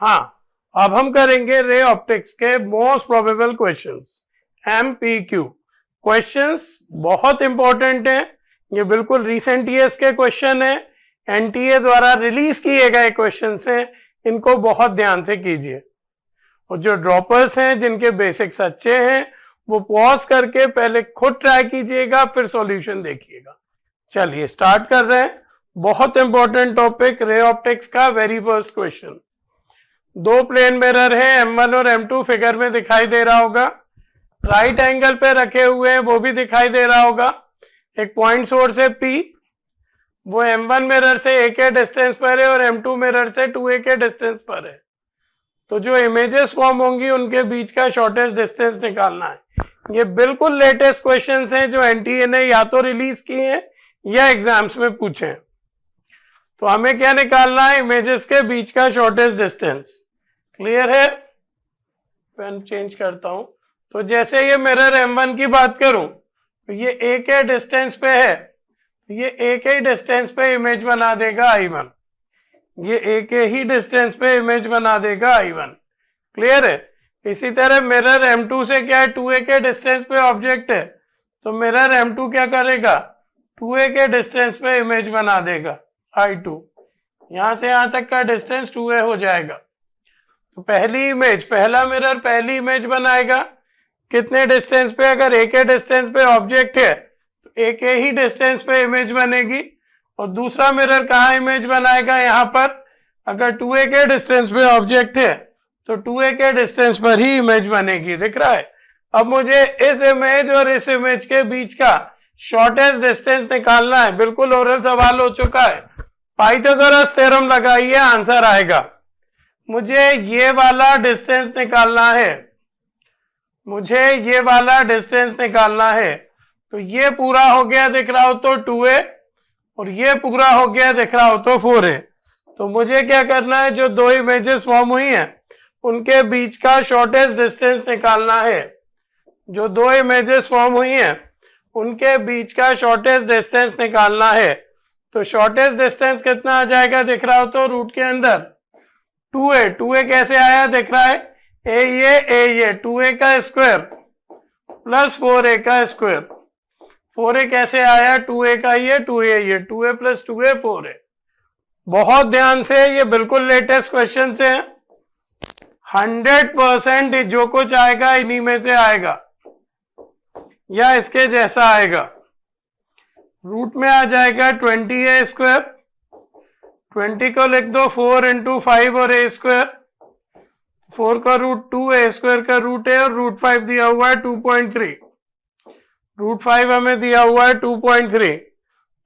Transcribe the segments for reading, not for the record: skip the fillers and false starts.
हाँ, अब हम करेंगे रे ऑप्टिक्स के most probable questions, MPQ questions. बहुत इंपॉर्टेंट हैं, ये बिल्कुल रिसेंट ईयर्स के क्वेश्चन है, NTA द्वारा रिलीज किए गए क्वेश्चंस हैं, इनको बहुत ध्यान से कीजिए। और जो ड्रॉपर्स हैं जिनके बेसिक्स अच्छे हैं वो पॉज करके पहले खुद ट्राई कीजिएगा, फिर सॉल्यूशन देखिएगा। चलिए स्टार्ट कर रहे हैं। बहुत इंपॉर्टेंट टॉपिक रे ऑप्टिक्स का वेरी फर्स्ट क्वेश्चन। दो प्लेन मिरर है, M1 और M2 फिगर में दिखाई दे रहा होगा, राइट एंगल पे रखे हुए हैं वो भी दिखाई दे रहा होगा। एक पॉइंट सोर्स है P, वो M1 मिरर से A के डिस्टेंस पर है और M2 मिरर से 2A के डिस्टेंस पर है। तो जो इमेजेस फॉर्म होंगी उनके बीच का शॉर्टेस्ट डिस्टेंस निकालना है। ये बिल्कुल लेटेस्ट क्वेश्चंस हैं जो NTA ने या तो रिलीज किए हैं या एग्जाम्स में पूछे हैं। तो हमें क्या निकालना है, इमेजेस के बीच का शॉर्टेस्ट डिस्टेंस। क्लियर है? पेन चेंज करता हूं। तो जैसे ये मिरर M1 की बात करूं तो ये A के डिस्टेंस पे है, तो ये A के डिस्टेंस पे इमेज बना देगा I1, ये A के ही डिस्टेंस पे इमेज बना देगा I1। क्लियर है? इसी तरह मिरर M2 से क्या है, 2A के डिस्टेंस पे ऑब्जेक्ट है, तो मिरर M2 क्या करेगा, 2A के डिस्टेंस पे इमेज बना देगा I2। यहां से यहां तक का डिस्टेंस 2A हो जाएगा। तो पहली इमेज, पहला मिरर पहली इमेज बनाएगा कितने डिस्टेंस पे, अगर A के डिस्टेंस पे ऑब्जेक्ट है तो A के ही डिस्टेंस पे इमेज बनेगी। और दूसरा मिरर कहाँ इमेज बनाएगा, यहाँ पर, अगर 2A के डिस्टेंस पे ऑब्जेक्ट है तो 2A के डिस्टेंस पर ही इमेज बनेगी। दिख रहा है? अब मुझे इस इमेज और इस इमेज के बीच का शॉर्टेस्ट डिस्टेंस निकालना है। बिल्कुल ओरल सवाल हो चुका है, पाइथागोरस थ्योरम लगाइए, आंसर आएगा। मुझे ये वाला डिस्टेंस निकालना है, मुझे ये वाला डिस्टेंस निकालना है। तो ये पूरा हो गया दिख रहा हो तो 2A, और ये पूरा हो गया दिख रहा हो तो 4A। तो मुझे क्या करना है, जो दो इमेजेस फॉर्म हुई हैं उनके बीच का शॉर्टेस्ट डिस्टेंस निकालना है। जो दो इमेजेस फॉर्म हुई हैं उनके बीच का शॉर्टेस्ट डिस्टेंस निकालना है। तो शॉर्टेस्ट डिस्टेंस कितना आ जाएगा दिख रहा हो तो रूट के अंदर 2A। 2A कैसे आया दिख रहा है, ए ये 2A का स्क्वायर प्लस 4A का स्क्वायर। 4A कैसे आया, 2A का ये 2A ये 2A प्लस 2A 4A। बहुत ध्यान से, ये बिल्कुल लेटेस्ट क्वेश्चन से 100% जो कुछ आएगा इन्हीं में से आएगा या इसके जैसा आएगा। रूट में आ जाएगा 20A स्क्वायर, 20 को लिख दो 4 इंटू 5 और A स्क्वायर, 4 का रूट 2A स्क्वायर का रूट है और रूट 5 दिया हुआ है 2.3, रूट 5 हमें दिया हुआ है 2.3।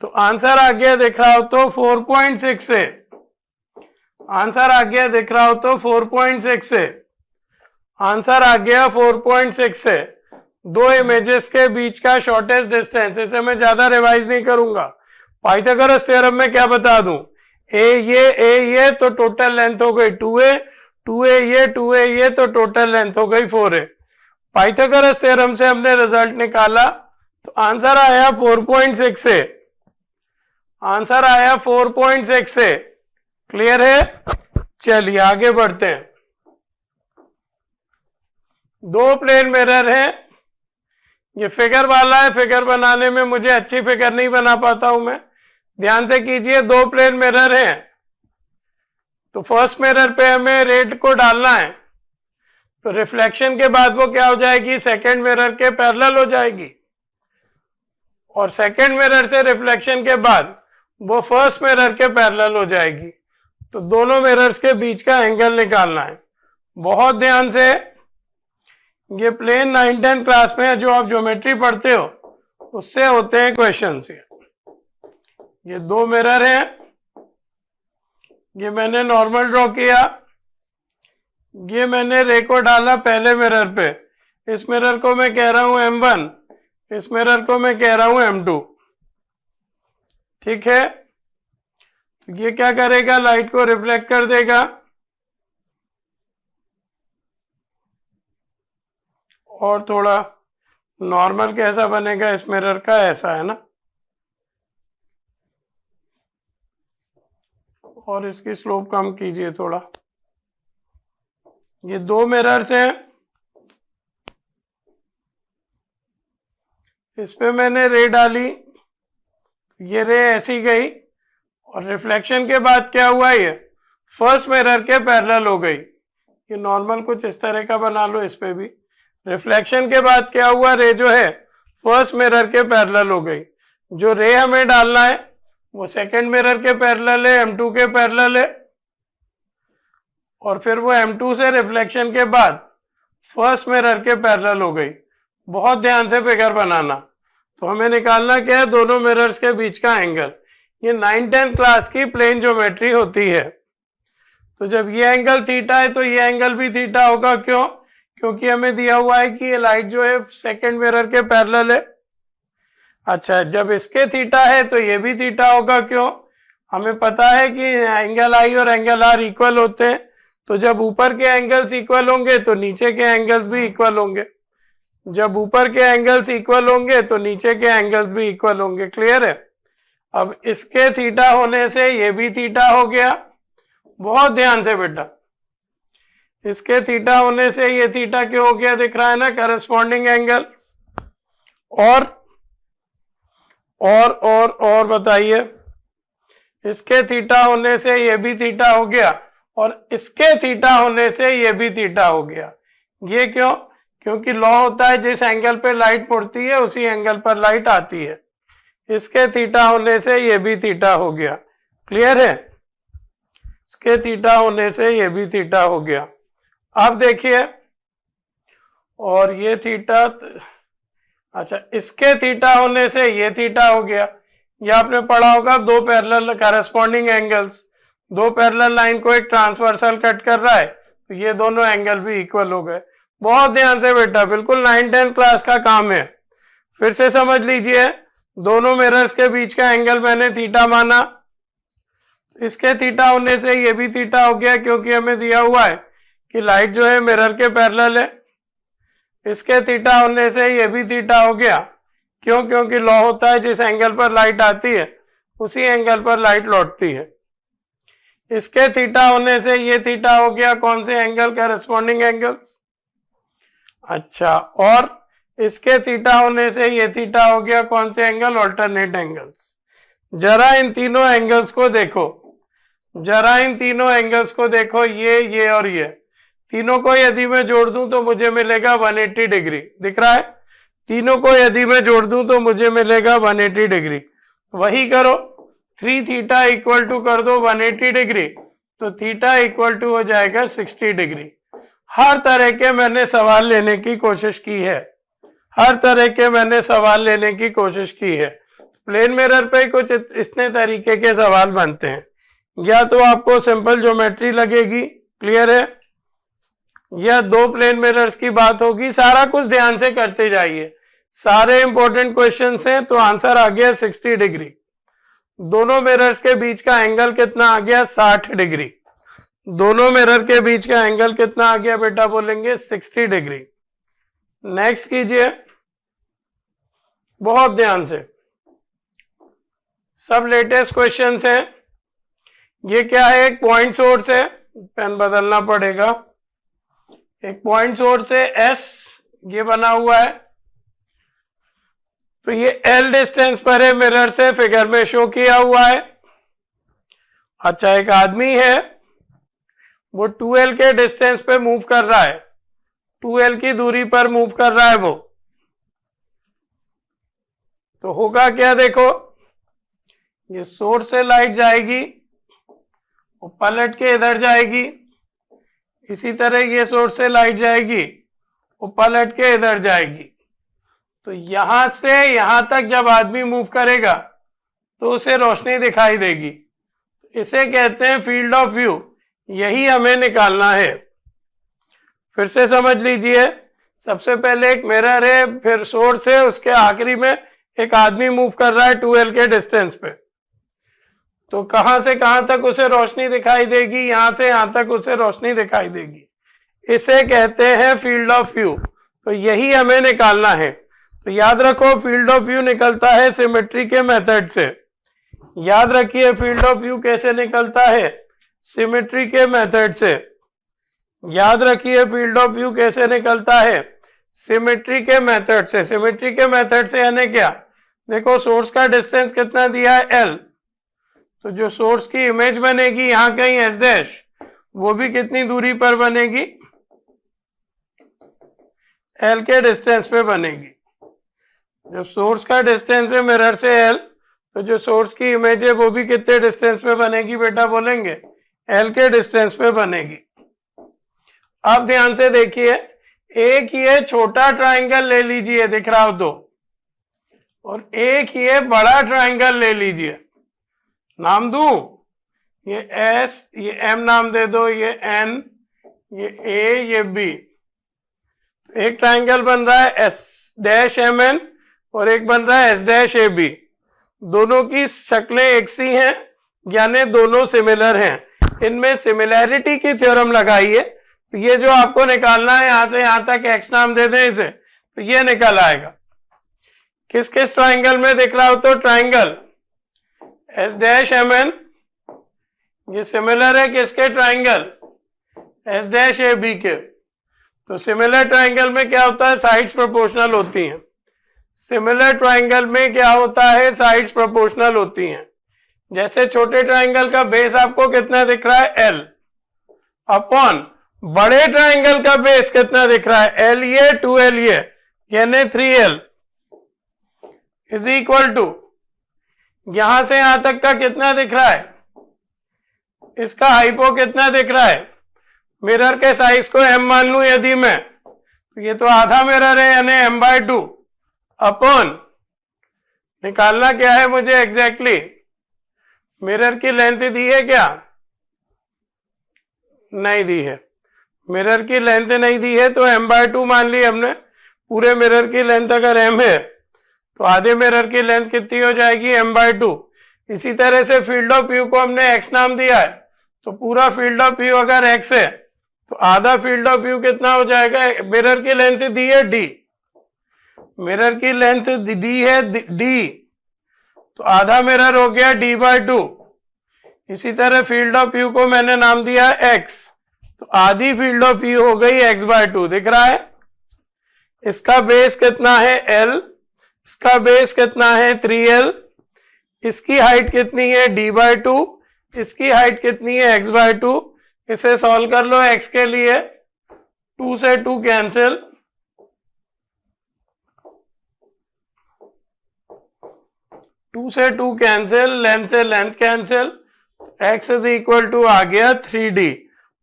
तो आंसर आ गया दिख रहा हो तो 4.6 से, आंसर आ गया दिख रहा हो तो 4.6 से, आंसर आ गया 4.6 से। दो इमेजेस के बीच का शॉर्टेस्ट डिस्टेंस, इसे मैं ज्यादा रिवाइज नहीं करूंगा, पाइथागोरस थ्योरम में क्या बता दूं, ए ये तो टोटल लेंथ हो गई 2A, 2A ये तो टोटल लेंथ हो गई 4A। पाइथागोरस थ्योरम से हमने रिजल्ट निकाला तो आंसर आया 4.6 से, आंसर आया 4.6 से। क्लियर है? चलिए आगे बढ़ते हैं। दो प्लेन मिरर है, ये फिगर वाला है, फिगर बनाने में मुझे अच्छी फिगर नहीं बना पाता हूं मैं, ध्यान से कीजिए। दो प्लेन मिरर हैं, तो फर्स्ट मिरर पे हमें रेड को डालना है, तो रिफ्लेक्शन के बाद वो क्या हो जाएगी, सेकंड मिरर के पैरेलल हो जाएगी, और सेकंड मिरर से रिफ्लेक्शन के बाद वो फर्स्ट मिरर के पैरेलल हो जाएगी। तो दोनों मिरर्स के बीच का एंगल निकालना है। बहुत ध्यान से, ये प्लेन 9-10 क्लास में जो आप ज्योमेट्री पढ़ते हो उससे होते हैं क्वेश्चन से। ये दो मिरर हैं, ये मैंने नॉर्मल ड्रॉ किया, ये मैंने रे को डाला पहले मिरर पे, इस मिरर को मैं कह रहा हूं M1, इस मिरर को मैं कह रहा हूं M2। ठीक है? तो ये क्या करेगा, लाइट को रिफ्लेक्ट कर देगा, और थोड़ा नॉर्मल कैसा बनेगा इस मिरर का, ऐसा है ना, और इसकी स्लोप कम कीजिए थोड़ा, ये दो मिरर्स हैं, इस पे मैंने रे डाली, ये रे ऐसी गई और रिफ्लेक्शन के बाद क्या हुआ, ये फर्स्ट मिरर के पैरेलल हो गई। ये नॉर्मल कुछ इस तरह का बना लो, इस पे भी रिफ्लेक्शन के बाद क्या हुआ, रे जो है फर्स्ट मिरर के पैरेलल हो गई। जो रे हमें डालना है वो सेकंड मिरर के पैरेलल है, M2 के पैरेलल है, और फिर वो M2 से रिफ्लेक्शन के बाद फर्स्ट मिरर के पैरेलल हो गई। बहुत ध्यान से फिगर बनाना। तो हमें निकालना क्या है, दोनों मिरर्स के बीच का एंगल। ये 9th-10th क्लास की प्लेन ज्योमेट्री होती है। तो जब ये एंगल थीटा है तो ये एंगल भी थीटा होगा। क्यों? क्योंकि हमें दिया हुआ है कि ये लाइट जो है सेकंड मिरर के पैरेलल है। अच्छा, जब इसके थीटा है तो ये भी थीटा होगा। क्यों? हमें पता है कि एंगल आई और एंगल आर इक्वल होते हैं। तो जब ऊपर के एंगल्स इक्वल होंगे तो नीचे के एंगल्स भी इक्वल होंगे। जब ऊपर के एंगल्स इक्वल होंगे तो नीचे के एंगल्स भी इक्वल होंगे। क्लियर है? अब इसके थीटा होने से ये भी थीटा हो गया। बहुत ध्यान से बेटा, इसके थीटा होने से ये थीटा क्यों हो गया, दिख रहा है ना, करस्पॉन्डिंग एंगल्स। और बताइए, इसके थीटा होने से ये भी थीटा हो गया और इसके थीटा होने से ये भी थीटा हो गया। ये क्यों? क्योंकि लॉ होता है जिस एंगल पे लाइट मुड़ती है उसी एंगल पर लाइट आती है। इसके थीटा होने से ये भी थीटा हो गया। क्लियर है? इसके थीटा होने से ये भी थीटा हो गया। अब देखिए, और ये थीटा, अच्छा, इसके थीटा होने से ये थीटा हो गया। ये आपने पढ़ा होगा, दो पैरेलल करस्पॉन्डिंग एंगल्स, दो पैरेलल लाइन को एक ट्रांसवर्सल कट कर रहा है तो ये दोनों एंगल भी इक्वल हो गए। बहुत ध्यान से बेटा, बिल्कुल 9th-10th क्लास का काम है। फिर से समझ लीजिए, दोनों मिरर्स के बीच का एंगल मैंने थीटा माना, इसके थीटा होने से ये भी थीटा हो गया क्योंकि हमें दिया हुआ है कि लाइट जो है मिरर के पैरेलल है। इसके थीटा होने से ये भी थीटा हो गया। क्यों? क्योंकि लॉ होता है जिस एंगल पर लाइट आती है उसी एंगल पर लाइट लौटती है। इसके थीटा होने से ये थीटा हो गया। कौन से एंगल? Corresponding angles. अच्छा, और इसके थीटा होने से ये थीटा हो गया। कौन से एंगल? Alternate angles. जरा इन तीनों एंगल्स को देखो, जरा इन तीनों एंगल्स को देखो, ये और ये तीनों को यदि मैं जोड़ दूं तो मुझे मिलेगा 180 डिग्री। दिख रहा है? तीनों को यदि मैं जोड़ दूं तो मुझे मिलेगा 180 डिग्री। वही करो, 3 थीटा इक्वल टू कर दो 180 डिग्री, तो थीटा इक्वल टू हो जाएगा 60 डिग्री। हर तरह के मैंने सवाल लेने की कोशिश की है, हर तरह के मैंने सवाल लेने की कोशिश की है। प्लेन मिरर पे कुछ इतने तरीके के सवाल बनते हैं। या तो आपको सिंपल ज्योमेट्री लगेगी, क्लियर है, या दो प्लेन मिरर्स की बात होगी। सारा कुछ ध्यान से करते जाइए, सारे इंपॉर्टेंट क्वेश्चंस हैं। तो आंसर आ गया 60 डिग्री। दोनों मिरर्स के बीच का एंगल कितना आ गया? 60 डिग्री। दोनों मिरर के बीच का एंगल कितना आ गया बेटा? बोलेंगे 60 डिग्री। नेक्स्ट कीजिए, बहुत ध्यान से, सब लेटेस्ट क्वेश्चंस हैं। ये क्या है? एक पॉइंट सोर्स है, पेन बदलना पड़ेगा। एक पॉइंट सोर्स है S, ये बना हुआ है। तो ये L डिस्टेंस पर है मिरर से, फिगर में शो किया हुआ है। अच्छा, एक आदमी है, वो 2L के डिस्टेंस पे मूव कर रहा है, 2L की दूरी पर मूव कर रहा है वो। तो होगा क्या? देखो, ये सोर्स से लाइट जाएगी, वो पलट के इधर जाएगी। इसी तरह ये सोर्स से लाइट जाएगी, वो पलट के इधर जाएगी। तो यहां से यहां तक जब आदमी मूव करेगा तो उसे रोशनी दिखाई देगी। इसे कहते हैं फील्ड ऑफ व्यू। यही हमें निकालना है। फिर से समझ लीजिए, सबसे पहले एक मिरर है, फिर सोर्स है, उसके आखिरी में एक आदमी मूव कर रहा है 2L के डिस्टेंस पे। तो कहां से कहां तक उसे रोशनी दिखाई देगी? यहां से यहां तक उसे रोशनी दिखाई देगी। इसे कहते हैं फील्ड ऑफ व्यू। तो यही हमें निकालना है। तो याद रखो, फील्ड ऑफ व्यू निकलता है सिमेट्री के मेथड से। याद रखिए, फील्ड ऑफ व्यू कैसे निकलता है? सिमेट्री के मेथड से। याद रखिए फील्ड ऑफ व्यू कैसे निकलता है, सिमेट्री के मेथड से। सिमेट्री के मेथड से यानी क्या, देखो सोर्स का डिस्टेंस कितना दिया है L, तो जो सोर्स की इमेज बनेगी यहां कहीं S डैश, वो भी कितनी दूरी पर बनेगी, L के डिस्टेंस पे बनेगी। जब सोर्स का डिस्टेंस है मिरर से L, तो जो सोर्स की इमेज है वो भी कितने डिस्टेंस पे बनेगी बेटा, बोलेंगे L के डिस्टेंस पे बनेगी। अब ध्यान से देखिए, एक ये छोटा ट्रायंगल ले लीजिए, दिख रहा हो तो, और एक ये बड़ा ट्रायंगल ले लीजिए। नाम दूं, ये S, ये M नाम दे दो, ये N, ये A, ये B। एक ट्रायंगल बन रहा है S डैश MN और एक बन रहा है S डैश AB। दोनों की शक्लें एक सी हैं, यानी दोनों सिमिलर हैं। इनमें सिमिलैरिटी की थ्योरम लगाइए, तो ये जो आपको निकालना है यहां से यहां तक x नाम दे दें इसे, तो ये निकल आएगा। किस किस ट्रायंगल में दिख रहा हो तो, ट्रायंगल S डैश MN ये सिमिलर है किसके, ट्रायंगल S डैश AB के। तो सिमिलर ट्रायंगल में क्या होता है, साइड्स प्रोपोर्शनल होती हैं। सिमिलर ट्रायंगल में क्या होता है, साइड्स प्रोपोर्शनल होती हैं। जैसे छोटे ट्रायंगल का बेस आपको कितना दिख रहा है, L, अपॉन बड़े ट्रायंगल का बेस कितना दिख रहा है, L ये 2L ये, यानी 3L इज इक्वल टू, यहां से यहां तक का कितना दिख रहा है, इसका हाइपो कितना दिख रहा है, मिरर के साइज को M मान लूं यदि मैं, तो ये तो आधा मिरर है यानी M/2, अपॉन निकालना क्या है मुझे एग्जैक्टली, मिरर की लेंथ दी है क्या, नहीं दी है। मिरर की लेंथ नहीं दी है तो M/2 मान ली हमने। पूरे मिरर की लेंथ अगर M है तो आधे मिरर की लेंथ कितनी हो जाएगी, M/2। इसी तरह से फील्ड ऑफ व्यू को हमने x नाम दिया है, तो पूरा फील्ड ऑफ व्यू अगर x है तो आधा फील्ड ऑफ व्यू कितना हो जाएगा, मिरर की लेंथ दी है d, मिरर की लेंथ दी है d, तो आधा मिरर हो गया d/2। इसी तरह फील्ड ऑफ व्यू को मैंने नाम दिया x, तो आधी फील्ड ऑफ व्यू हो गई x/2, दिख रहा है। इसका बेस कितना है L, इसका बेस कितना है 3L, इसकी हाइट कितनी है d/2, इसकी हाइट कितनी है x/2। इसे सॉल्व कर लो x के लिए, 2 से 2 कैंसिल, 2 से 2 कैंसिल, लेंथ से length cancel, x is equal to आ गया 3D।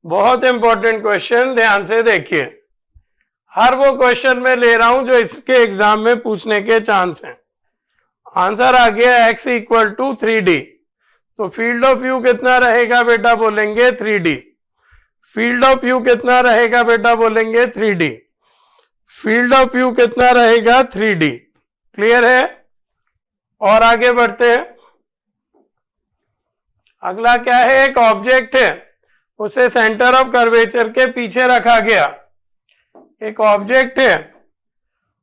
बहुत इंपॉर्टेंट क्वेश्चन, ध्यान से देखिए। हर वो क्वेश्चन में ले रहा हूं जो इसके एग्जाम में पूछने के चांस हैं। आंसर आ गया x इक्वल टू 3D। तो फील्ड ऑफ व्यू कितना रहेगा बेटा, बोलेंगे 3D। फील्ड ऑफ व्यू कितना रहेगा बेटा, बोलेंगे 3D। फील्ड ऑफ व्यू कितना रहेगा, 3D। क्लियर है। और आगे बढ़ते हैं। अगला क्या है, एक ऑब्जेक्ट है, उसे सेंटर ऑफ कर्वेचर के पीछे रखा गया। एक ऑब्जेक्ट है,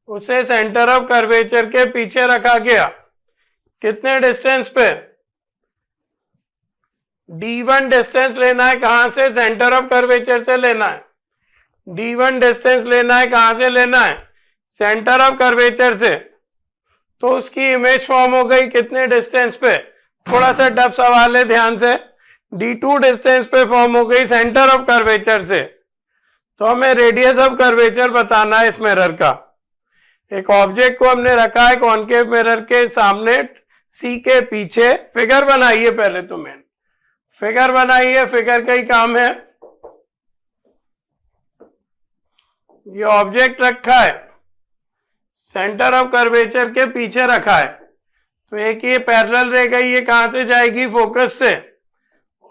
उसे सेंटर ऑफ कर्वेचर के पीछे रखा गया। कितने डिस्टेंस पे, d1 डिस्टेंस लेना है। कहां से, सेंटर ऑफ कर्वेचर से लेना है। d1 डिस्टेंस लेना है, कहां से लेना है, सेंटर ऑफ कर्वेचर से। तो उसकी इमेज फॉर्म हो गई कितने डिस्टेंस पे, थोड़ा सा टफ सवाल है, ध्यान से। d2 डिस्टेंस पे फॉर्म हो गई सेंटर ऑफ कर्वेचर से। तो हमें रेडियस ऑफ कर्वेचर बताना है इस मिरर का। एक ऑब्जेक्ट को हमने रखा है कॉनकेव मिरर के सामने, सी के पीछे। फिगर बनाइए पहले, तो मैंने फिगर बनाइए, फिगर का ही काम है। ये ऑब्जेक्ट रखा है, सेंटर ऑफ कर्वेचर के पीछे रखा है। तो एक ये पैरेलल रे गई, ये कहां से जाएगी, फोकस से,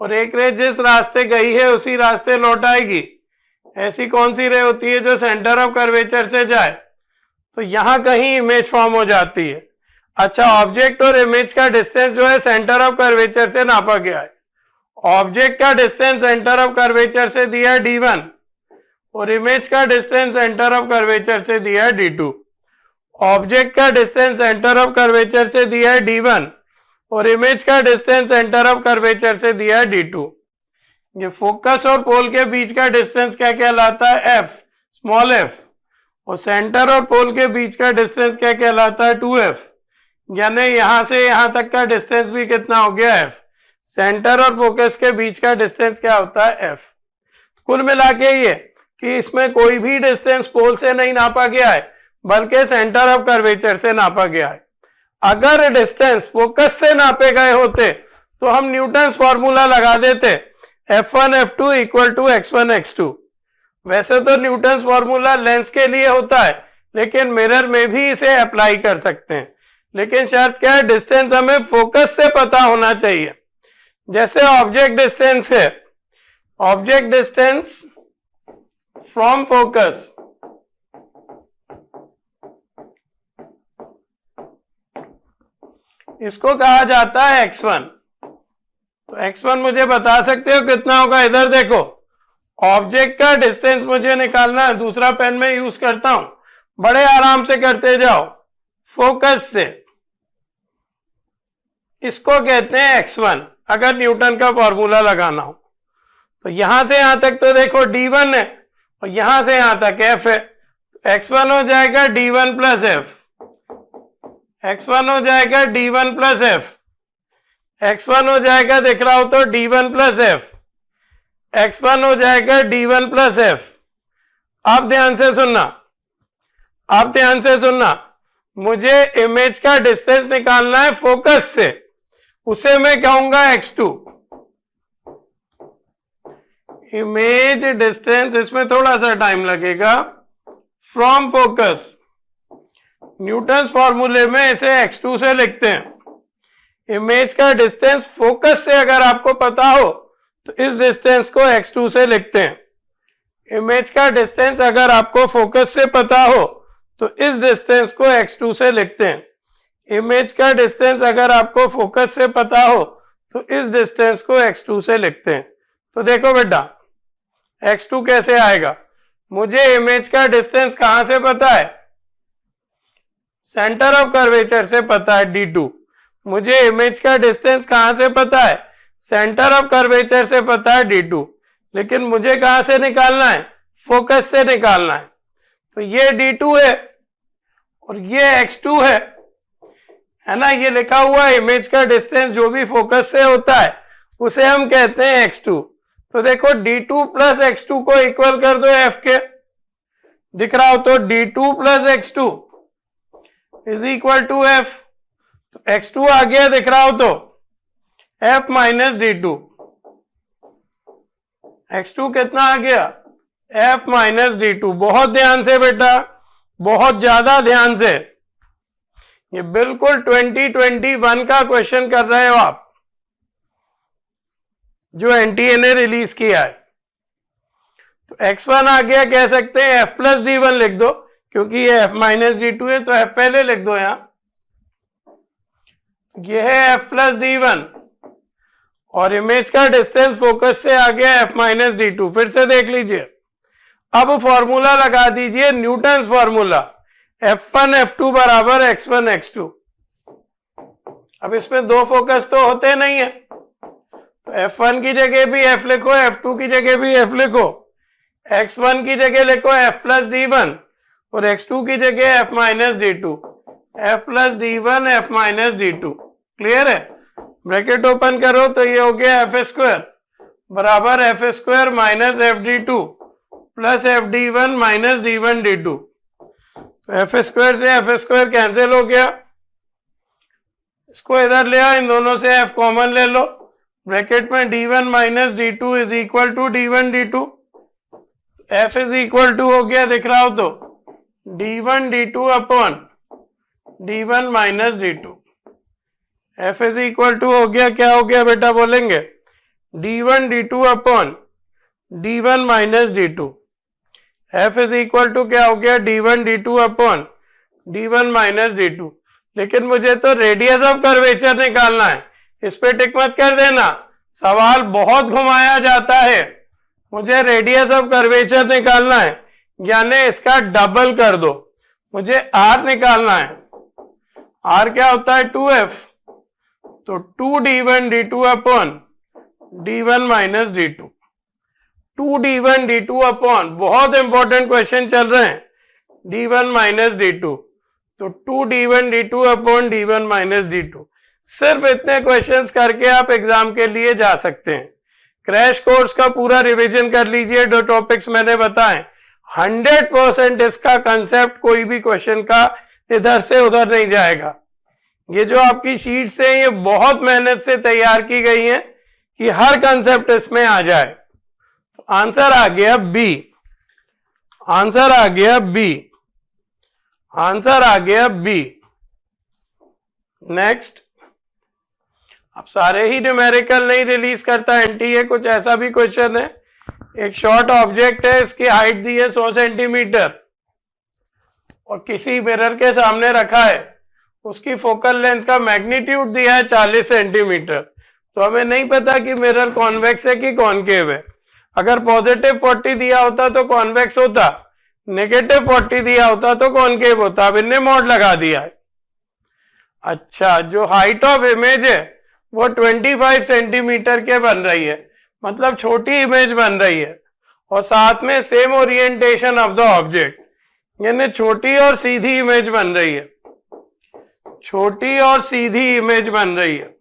और एक रे जिस रास्ते गई है उसी रास्ते लौट आएगी। ऐसी कौन सी रे होती है जो सेंटर ऑफ कर्वेचर से जाए, तो यहां कहीं इमेज फॉर्म हो जाती है। अच्छा, ऑब्जेक्ट और इमेज का डिस्टेंस जो है सेंटर ऑफ कर्वेचर से नापा गया है। ऑब्जेक्ट का डिस्टेंस सेंटर ऑफ कर्वेचर से दिया है d1 और इमेज का डिस्टेंस सेंटर ऑफ कर्वेचर से दिया है d2। ऑब्जेक्ट का डिस्टेंस सेंटर ऑफ कर्वेचर से दिया है d1 और इमेज का डिस्टेंस सेंटर ऑफ कर्वेचर से दिया है d2। ये फोकस और पोल के बीच का डिस्टेंस क्या कहलाता है? F, small F. और सेंटर और पोल के बीच का डिस्टेंस क्या कहलाता है? 2f। यानी यहां से यहां तक का डिस्टेंस भी कितना हो गया? f। सेंटर और फोकस के बीच का डिस्टेंस क्या होता है? f। कुल मिला के ये कि इसमें कोई भी डिस्टेंस पोल से नहीं नापा गया है, बल्कि सेंटर ऑफ कर्वेचर से नापा गया है। अगर डिस्टेंस फोकस से नापे गए होते तो हम न्यूटन्स फॉर्मूला लगा देते, F1 F2 equal to x1 x2। वैसे तो न्यूटन्स फॉर्मूला लेंस के लिए होता है, लेकिन मिरर में भी इसे अप्लाई कर सकते हैं। लेकिन शर्त क्या है? डिस्टेंस हमें फोकस से पता होना चाहिए। जैसे ऑब्जेक्ट डिस्टेंस है, ऑब्जेक्ट डिस्टेंस फ्रॉम फोकस इसको कहा जाता है x1। तो x1 मुझे बता सकते हो कितना होगा? इधर देखो, ऑब्जेक्ट का डिस्टेंस मुझे निकालना है। दूसरा पेन में यूज करता हूं, बड़े आराम से करते जाओ। फोकस से इसको कहते हैं x1, अगर न्यूटन का फॉर्मूला लगाना हो। तो यहां से यहां तक तो देखो d1 है, और यहां से यहां तक f है। x1 हो जाएगा d1 प्लस f, x1 हो जाएगा d1 प्लस f, x1 हो जाएगा, दिख रहा हो तो d1 प्लस f, x1 हो जाएगा d1 प्लस f। आप ध्यान से सुनना, आप ध्यान से सुनना, मुझे इमेज का डिस्टेंस निकालना है फोकस से, उसे मैं कहूंगा x2। इमेज डिस्टेंस, इसमें थोड़ा सा टाइम लगेगा, फ्रॉम फोकस। न्यूटन्स फॉर्मूले में इसे x2 से लिखते हैं। इमेज का डिस्टेंस फोकस से अगर आपको पता हो तो इस डिस्टेंस को x2 से लिखते हैं। इमेज का डिस्टेंस अगर आपको फोकस से पता हो तो इस डिस्टेंस को x2 से लिखते हैं। इमेज का डिस्टेंस अगर आपको फोकस से पता हो तो इस डिस्टेंस को x2 से लिखते हैं। तो देखो बेटा, x2 कैसे आएगा? मुझे इमेज का डिस्टेंस कहां से पता है? सेंटर ऑफ कर्वेचर से पता है d2। मुझे इमेज का डिस्टेंस कहां से पता है? सेंटर ऑफ कर्वेचर से पता है d2। लेकिन मुझे कहां से निकालना है? फोकस से निकालना है। तो ये d2 है और ये x2 है ना? ये लिखा हुआ इमेज का डिस्टेंस जो भी फोकस से होता है उसे हम कहते हैं x2। तो देखो d2 प्लस x2 को इक्वल कर दो f के, दिख रहा हो तो d2 plus x2 is equal to f। तो x2 आ गया, दिख रहा हो तो f माइनस d2। x2 कितना आ गया? f minus d2। बहुत ध्यान से बेटा, बहुत ज्यादा ध्यान से, ये बिल्कुल 2021 का क्वेश्चन कर रहे हो आप, जो एनटीए ने रिलीज किया है। तो x1 आ गया, कह सकते हैं f प्लस d1 लिख दो, क्योंकि ये f माइनस d2 है तो f पहले लिख दो। यहां ये है f प्लस d1 और इमेज का डिस्टेंस फोकस से आ गया f माइनस d2। फिर से देख लीजिए, अब फॉर्मूला लगा दीजिए न्यूटन्स फॉर्मूला, F1 F2 बराबर x1 x2। अब इसमें दो फोकस तो होते नहीं है, तो F1 की जगह भी f लिखो, F2 की जगह भी f लिखो, x1 की जगह लिखो f प्लस d1 और x2 की जगह f minus d2। f plus d1 f minus d2। Clear है? ब्रैकेट ओपन करो तो ये हो गया f स्क्वायर बराबर f square minus f d2 plus f d1 minus d1 d2। तो f स्क्वायर से f स्क्वायर कैंसिल हो गया, इसको इधर ले आओ, इन दोनों से f कॉमन ले लो, ब्रैकेट में d1 minus d2 is equal to d1 d2। f is equal to हो गया, दिख रहा हो तो d1 d2 upon d1 minus d2। f is equal to हो गया, क्या हो गया बेटा बोलेंगे? d1 d2 upon d1 minus d2। f is equal to क्या हो गया? d1 d2 upon d1 minus d2। लेकिन मुझे तो रेडियस ऑफ कर्वेचर निकालना है, इस पे टिक मत कर देना, सवाल बहुत घुमाया जाता है। मुझे रेडियस ऑफ कर्वेचर निकालना है, यानी इसका डबल कर दो। मुझे r निकालना है, r क्या होता है? 2f। तो 2d1 d2 upon d1 minus d2। 2d1 d2 upon, बहुत इंपॉर्टेंट क्वेश्चन चल रहे हैं, d1 माइनस d2, तो 2d1 d2 upon d1 minus d2। सिर्फ इतने क्वेश्चंस करके आप एग्जाम के लिए जा सकते हैं। क्रैश कोर्स का पूरा रिवीजन कर लीजिए, जो टॉपिक्स मैंने बताए, 100% इसका कंसेप्ट कोई भी क्वेश्चन का इधर से उधर नहीं जाएगा। ये जो आपकी शीट्स है ये बहुत मेहनत से तैयार की गई हैं कि हर कंसेप्ट इसमें आ जाए। तो आंसर आ गया बी, आंसर आ गया बी, आंसर आ गया बी। नेक्स्ट, अब सारे ही न्यूमेरिकल नहीं रिलीज करता एनटीए, कुछ ऐसा भी क्वेश्चन है, एक शॉर्ट ऑब्जेक्ट है, इसकी हाइट दी है 100 सेंटीमीटर और किसी मिरर के सामने रखा है, उसकी फोकल लेंथ का मैग्नीट्यूड दिया है 40 सेंटीमीटर। तो हमें नहीं पता कि मिरर कॉन्वेक्स है कि कॉनकेव है। अगर पॉजिटिव 40 दिया होता तो कॉन्वेक्स होता, नेगेटिव 40 दिया होता तो कॉनकेव होता। अब इनने मॉड लगा दिया है। अच्छा, जो हाइट ऑफ इमेज है वो 25 सेंटीमीटर के बन रही है, मतलब छोटी इमेज बन रही है, और साथ में same orientation of the object, यानी छोटी और सीधी इमेज बन रही है, छोटी और सीधी इमेज बन रही है,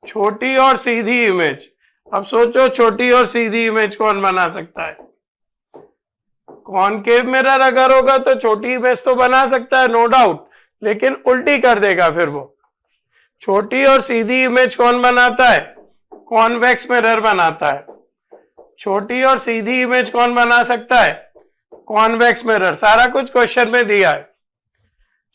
छोटी और सीधी इमेज। अब सोचो छोटी और सीधी इमेज कौन बना सकता है? कॉनकेव मिरर अगर होगा तो छोटी इमेज तो बना सकता है, नो डाउट, लेकिन उल्टी कर देगा फिर वो। छोटी और सीधी इमेज कौन बनाता है? कॉन्वेक्स मिरर बनाता है। छोटी और सीधी इमेज कौन बना सकता है? Convex mirror. सारा कुछ क्वेश्चन में दिया है।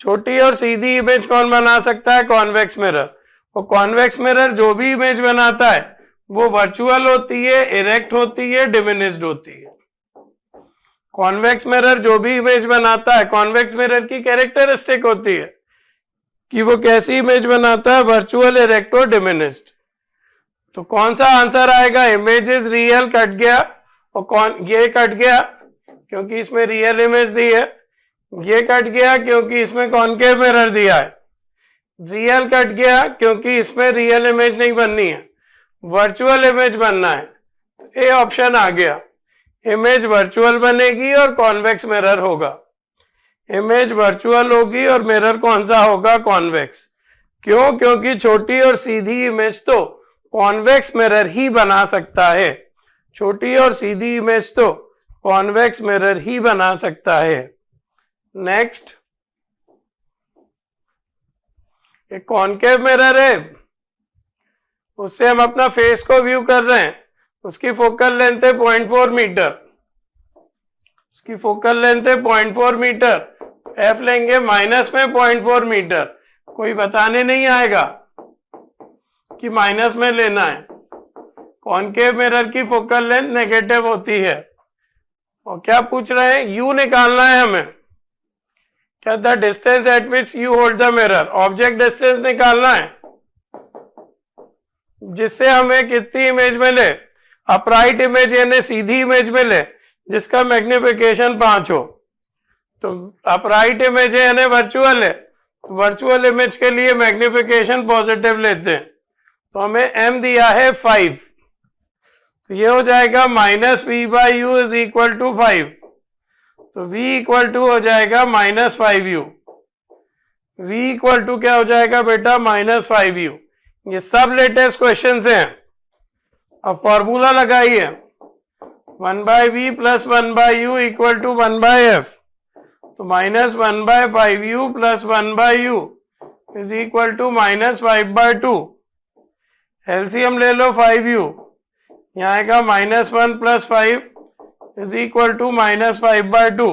छोटी और सीधी इमेज कौन बना सकता है? Convex mirror. वो कॉन्वेक्स मिरर जो भी इमेज बनाता है वो वर्चुअल होती है, इरेक्ट होती है, डिमिनिश्ड होती है। कॉन्वेक्स मिरर जो भी इमेज बनाता है, कॉन्वेक्स मिरर की कैरेक्टरिस्टिक होती है कि वो कैसी इमेज बनाता है, वर्चुअल, इरेक्ट और डिमिनिश्ड। तो कौन सा आंसर आएगा? इमेज इज रियल कट गया, और ये कट गया क्योंकि इसमें रियल इमेज दी है, ये कट गया क्योंकि इसमें कॉनकेव मिरर दिया है, रियल कट गया क्योंकि इसमें रियल इमेज नहीं बननी है, वर्चुअल इमेज बनना है। ए ऑप्शन आ गया। इमेज वर्चुअल बनेगी और कॉन्वेक्स मिरर होगा। इमेज वर्चुअल होगी और मिरर कौन सा होगा? कॉन्वेक्स। क्यों? क्योंकि छोटी और सीधी इमेज तो कॉन्वेक्स मिरर ही बना सकता है। छोटी और सीधी इमेज तो कॉन्वेक्स मिरर ही बना सकता है। नेक्स्ट, एक कॉनकेव मिरर है, उससे हम अपना फेस को व्यू कर रहे हैं, उसकी फोकल लेंथ है 0.4 मीटर, उसकी फोकल लेंथ है 0.4 मीटर, एफ लेंगे माइनस में 0.4 मीटर, कोई बताने नहीं आएगा कि माइनस में लेना है। कॉनकेव मिरर की फोकल लेंथ नेगेटिव होती है, और क्या पूछ रहे हैं? यू निकालना है हमें। क्या? The distance eight which you hold the mirror, object distance निकालना है, जिससे हमें कितनी इमेज मिले? अपराइट इमेज यानी सीधी इमेज मिले जिसका मैग्निफिकेशन 5 हो। तो अपराइट इमेज है यानी वर्चुअल है, वर्चुअल इमेज के लिए मैग्निफिकेशन पॉजिटिव लेते हैं। तो हमें m दिया है 5, तो ये हो जाएगा minus V by U is equal to 5। तो v इक्वल टू हो जाएगा minus 5u। v equal to क्या हो जाएगा बेटा? Minus 5u। ये सब लेटेस्ट क्वेश्चन हैं। अब फॉर्मूला लगाइए, 1/v plus 1/u equal to 1/f। तो minus 1/5u plus 1/u is equal to minus 5/2। LCM ले लो 5u, यहाँ आएगा minus 1 plus 5 is equal to minus 5/2।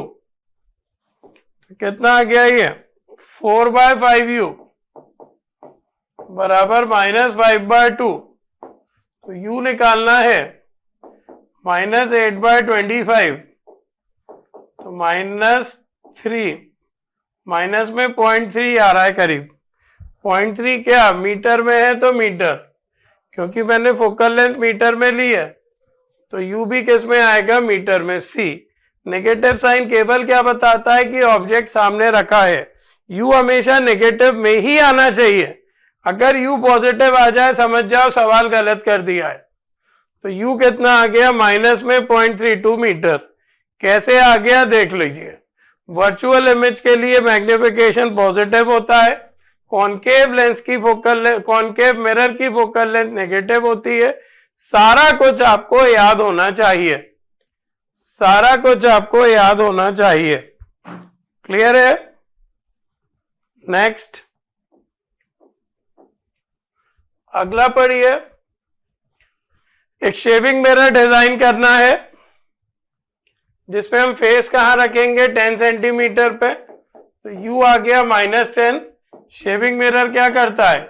कितना आ गया ये? 4/5u बराबर माइनस 5/2। तो u निकालना है माइनस 8/25, तो माइनस 3, माइनस में 0.3 आ रहा है करीब। 0.3 क्या मीटर में है? तो मीटर, क्योंकि मैंने फोकल लेंथ मीटर में ली है तो u भी किस में आएगा? मीटर में। c, नेगेटिव साइन केवल क्या बताता है कि ऑब्जेक्ट सामने रखा है। u हमेशा नेगेटिव में ही आना चाहिए। अगर u पॉजिटिव आ जाए समझ जाओ सवाल गलत कर दिया है। तो u कितना आ गया, माइनस में 0.32 मीटर। कैसे आ गया देख लीजिए। वर्चुअल इमेज के लिए मैग्निफिकेशन पॉजिटिव होता है, कॉनकेव लेंस की कॉनकेव मिरर की फोकल लेंथ नेगेटिव होती है। सारा कुछ आपको याद होना चाहिए, सारा कुछ आपको याद होना चाहिए। क्लियर है? नेक्स्ट, अगला पढ़िए। एक शेविंग मिरर डिजाइन करना है जिसमें हम फेस कहां रखेंगे, 10 सेंटीमीटर पे। तो u आ गया -10। शेविंग मिरर क्या करता है,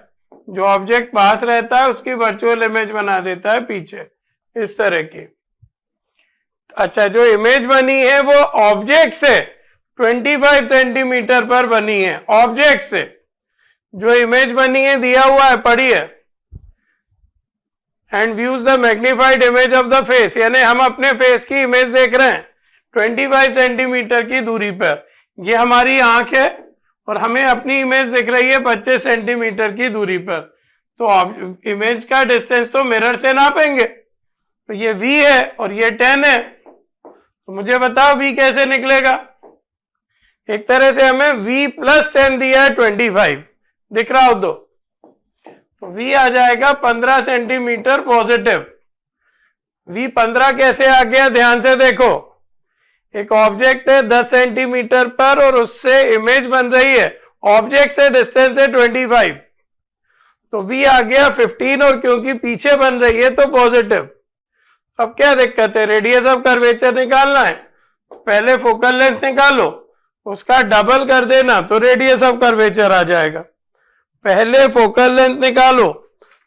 जो ऑब्जेक्ट पास रहता है उसकी वर्चुअल इमेज बना देता है पीछे, इस तरह की। अच्छा, जो इमेज बनी है वो ऑब्जेक्ट से 25 सेंटीमीटर पर बनी है। ऑब्जेक्ट से जो इमेज बनी है दिया हुआ है, पढ़िए। And views the magnified image of the face, यानी हम अपने फेस की इमेज देख रहे हैं 25 सेंटीमीटर की दूरी पर। ये हमारी आंख है और हमें अपनी इमेज दिख रही है 25 सेंटीमीटर की दूरी पर। तो इमेज का डिस्टेंस तो मिरर से नापेंगे। तो ये v है और ये 10 है। तो मुझे बताओ v कैसे निकलेगा। एक तरह से हमें v + 10 दिया है 25, दिख रहा हो तो v आ जाएगा 15 सेंटीमीटर पॉजिटिव। v 15 कैसे आ गया, ध्यान से देखो। एक ऑब्जेक्ट है 10 सेंटीमीटर पर और उससे इमेज बन रही है, ऑब्जेक्ट से डिस्टेंस है 25, तो v आ गया 15 और क्योंकि पीछे बन रही है तो पॉजिटिव। अब क्या दिक्कत है, रेडियस ऑफ कर्वेचर निकालना है। पहले फोकल लेंथ निकालो, उसका डबल कर देना तो रेडियस ऑफ कर्वेचर आ जाएगा। पहले फोकल लेंथ निकालो,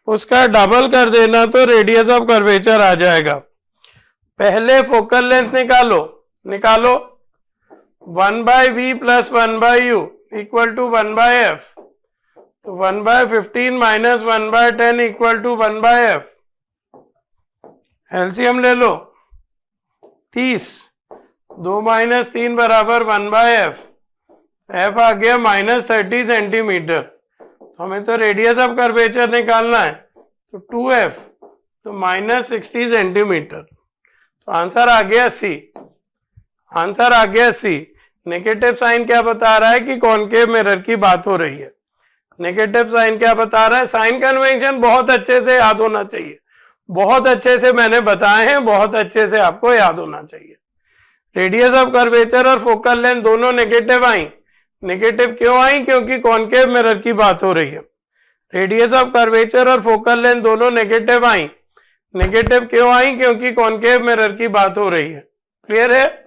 उसका डबल कर देना तो रेडियस ऑफ कर्वेचर आ जाएगा। पहले फोकल लेंथ निकालो 1/v + 1/u = 1/f। तो 1/15 - 1/10 = 1/f। एलसीएम ले लो 30, 2 - 3 = 1/f। f आ गया -30 सेंटीमीटर। तो हमें तो रेडियस ऑफ कर्वेचर निकालना है, तो 2f, तो -60 सेंटीमीटर। तो आंसर आ गया सी। आंसर आ गया सी। नेगेटिव साइन क्या बता रहा है कि कॉनकेव मिरर की बात हो रही है। नेगेटिव साइन क्या बता रहा है, साइन कन्वेंशन बहुत अच्छे से याद होना चाहिए, बहुत अच्छे से मैंने बताए हैं, बहुत अच्छे से आपको याद होना चाहिए। रेडियस ऑफ कर्वेचर और फोकल लेंथ दोनों नेगेटिव आई। नेगेटिव क्यों आई, क्योंकि कॉनकेव मिरर की बात हो रही है। रेडियस ऑफ कर्वेचर और फोकल लेंथ दोनों नेगेटिव आई। नेगेटिव क्यों आई, क्योंकि कॉनकेव मिरर की बात हो रही है। क्लियर है?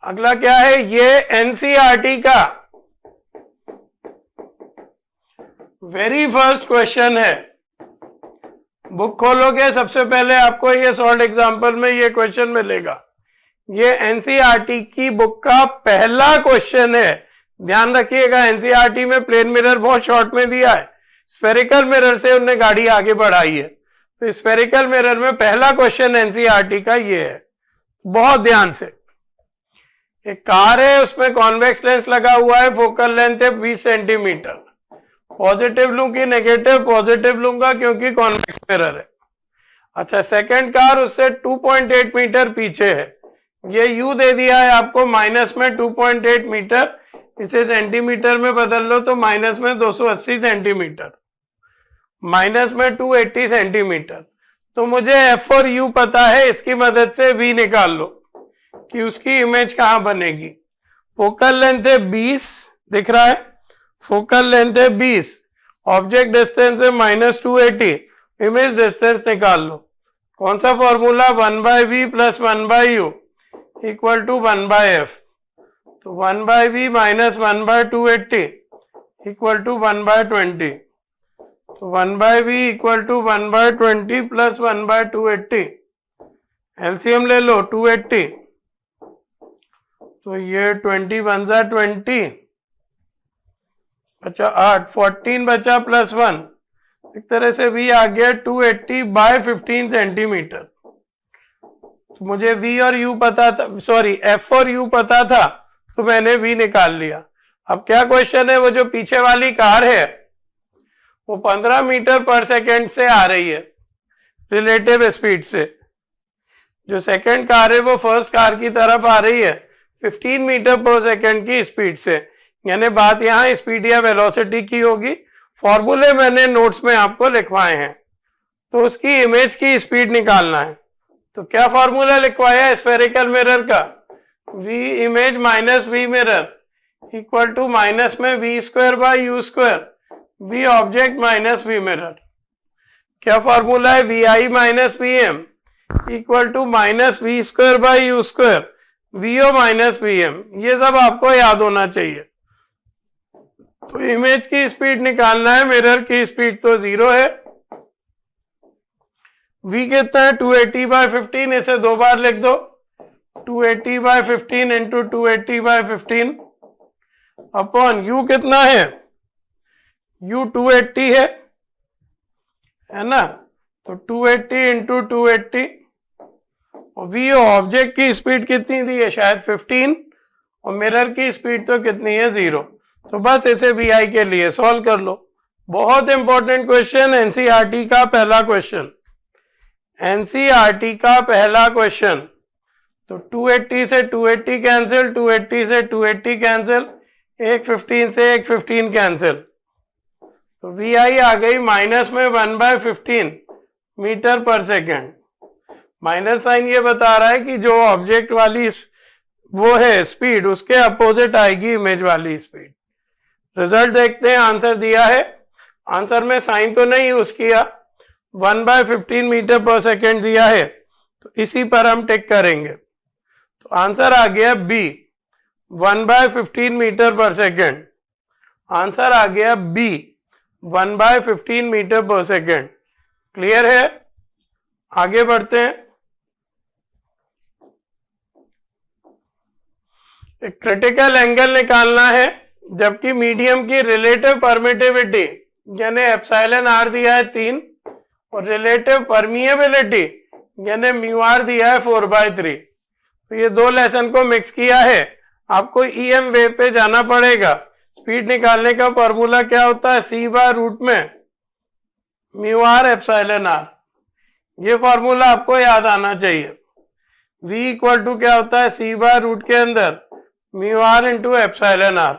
अगला क्या है, ये एनसीईआरटी का वेरी फर्स्ट क्वेश्चन है। बुक खोलोगे सबसे पहले आपको ये सॉल्व एग्जांपल में ये क्वेश्चन मिलेगा। ये एनसीईआरटी की बुक का पहला क्वेश्चन है। ध्यान रखिएगा, एनसीईआरटी में प्लेन मिरर बहुत शॉर्ट में दिया है, स्फेरिकल मिरर से उन्हें गाड़ी आगे बढ़ाई है। तो स्फेरिकल मिरर में पहला क्वेश्चन एनसीईआरटी का ये है, बहुत ध्यान से। एक कार है, उसमें कॉन्वेक्स लेंस लगा हुआ है, फोकल लेंथ है 20 सेंटीमीटर। पॉजिटिव लूं कि नेगेटिव, पॉजिटिव लूंगा क्योंकि कॉन्वेक्स मिरर है। अच्छा, सेकंड कार उससे 2.8 मीटर पीछे है। ये यू दे दिया है आपको माइनस में 2.8 मीटर, इसे सेंटीमीटर में बदल लो तो माइनस में 280 सेंटीमीटर, माइनस में 280 सेंटीमीटर। तो मुझे एफ और यू पता है, इसकी मदद से वी निकाल लो कि उसकी इमेज कहां बनेगी। फोकल लेंथ है 20, दिख रहा है, फोकल लेंथ है 20, ऑब्जेक्ट डिस्टेंस है -280, इमेज डिस्टेंस निकाल लो। कौन सा फॉर्मूला, 1/v + 1/u = 1/f। तो 1/v - 1/280 = 1/20। तो 1/v = 1/20 + 1/280। एलसीएम ले लो 280, तो ये 20 × 1 = 20, बचा 8, 14 बचा +1। एक तरह से v आ गया 280/15 सेंटीमीटर। तो मुझे v और u पता था, सॉरी f और u पता था, तो मैंने v निकाल लिया। अब क्या क्वेश्चन है, वो जो पीछे वाली कार है वो 15 मीटर पर सेकेंड से आ रही है, रिलेटिव स्पीड से। जो सेकंड कार है वो फर्स्ट कार की तरफ आ रही है 15 मीटर पर सेकंड की स्पीड से, यानी बात यहाँ स्पीड या वेलोसिटी की होगी। फॉर्मूले मैंने नोट्स में आपको लिखवाए हैं। तो उसकी इमेज की स्पीड निकालना है। तो क्या फॉर्मूला लिखवाया स्फेरिकल मिरर का? v image minus v mirror equal to minus में v square by u square, v object minus v mirror. क्या फॉर्मूला है? V i minus v m equal to minus v square by u square, v o minus v m. ये सब आपको याद होना चाहिए। तो इमेज की स्पीड निकालना है, मिरर की स्पीड तो 0 है। v कितना है? 280 बाय 15, इसे 2 बार लिख दो। 280 by 15 into 280 by 15 upon u कितना है? u 280 है ना? तो 280 इंटू 280, और v ऑब्जेक्ट की स्पीड कितनी दी है? शायद 15, और मिरर की स्पीड तो कितनी है? 0। तो बस इसे vi के लिए सॉल्व कर लो। बहुत इंपॉर्टेंट क्वेश्चन, एनसीईआरटी का पहला क्वेश्चन, एनसीईआरटी का पहला क्वेश्चन। तो 280 से 280 कैंसिल, 280 से 280 कैंसिल, एक 15 से एक 15 कैंसिल। तो वी आई आ गई माइनस में 1/15 मीटर पर सेकेंड। माइनस साइन ये बता रहा है कि जो ऑब्जेक्ट वाली वो है स्पीड, उसके अपोजिट आएगी इमेज वाली स्पीड। रिजल्ट देखते हैं। आंसर दिया है, आंसर में साइन तो नहीं यूज किया, 1/15 मीटर पर सेकेंड दिया है, तो इसी पर हम टिक करेंगे। तो आंसर आ गया बी, 1/15 मीटर पर सेकेंड। आंसर आ गया बी, 1/15 मीटर पर सेकेंड। क्लियर है? आगे बढ़ते हैं। एक क्रिटिकल एंगल निकालना है, जबकि मीडियम की रिलेटिव परमिटिविटी यानी एप्सिलॉन आर दिया है 3, और रिलेटिव परमिएबिलिटी यानी म्यू आर दिया है 4/3। तो ये दो लेसन को मिक्स किया है। आपको ईएम वेव पे जाना पड़ेगा। स्पीड निकालने का फॉर्मूला क्या होता है? सी बाय रूट में म्यू आर एप्सिलॉन आर। ये फॉर्मूला आपको याद आना चाहिए। v इक्वल टू क्या होता है? सी बाय रूट के अंदर mu R into epsilon R.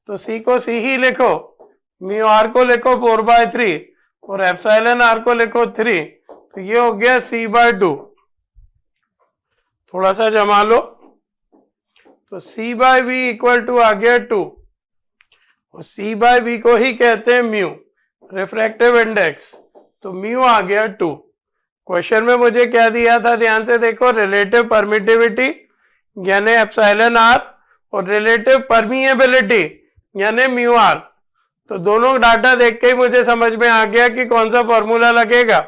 तो c को c ही लिखो, म्यू आर को लिखो 4/3 और एप्सिलॉन आर को लिखो 3। तो ये हो गया c/2। थोड़ा सा जमा लो। तो c/v इक्वल टू आ गया 2, और c/v को ही कहते हैं म्यू, रिफ्रैक्टिव इंडेक्स। तो म्यू आ गया 2। क्वेश्चन में मुझे क्या दिया था? ध्यान से देखो, रिलेटिव परमिटिविटी यानी एप्सिलॉन आर और रिलेटिव परमिएबिलिटी यानी म्यू आर। तो दोनों डाटा देख के ही मुझे समझ में आ गया कि कौन सा फॉर्मूला लगेगा।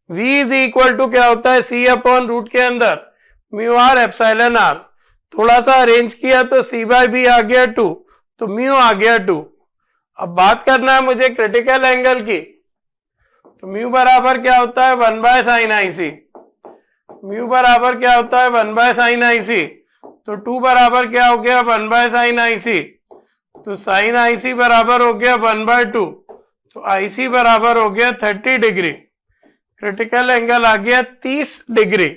v इज इक्वल टू क्या होता है? c अपॉन रूट के अंदर म्यू आर एप्सिलॉन आर। थोड़ा सा अरेंज किया तो c/v आ गया 2, तो म्यू आ गया 2। अब बात करना है मुझे क्रिटिकल एंगल की। तो म्यू बराबर क्या होता है? 1/sin IC। म्यू बराबर क्या होता है? 1/sin IC। तो 2 बराबर क्या हो गया? 1/sin IC। तो sin IC बराबर हो गया 1/2। तो IC बराबर हो गया 30 डिग्री। क्रिटिकल एंगल आ गया 30 डिग्री।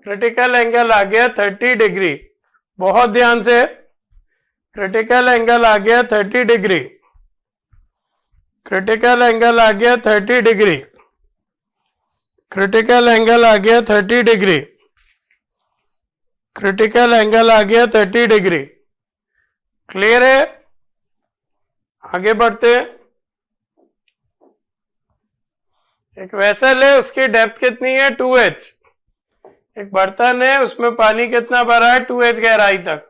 क्रिटिकल एंगल आ गया 30 डिग्री। बहुत ध्यान से, क्रिटिकल एंगल आ गया 30 डिग्री। क्रिटिकल एंगल आ गया 30 डिग्री। क्रिटिकल एंगल आ गया 30 डिग्री। क्रिटिकल एंगल आ गया 30 डिग्री। क्लियर है? आगे बढ़ते हैं। एक वेसल है, उसकी डेप्थ कितनी है? 2h। एक बर्तन है, उसमें पानी कितना भरा है? 2h गहराई तक।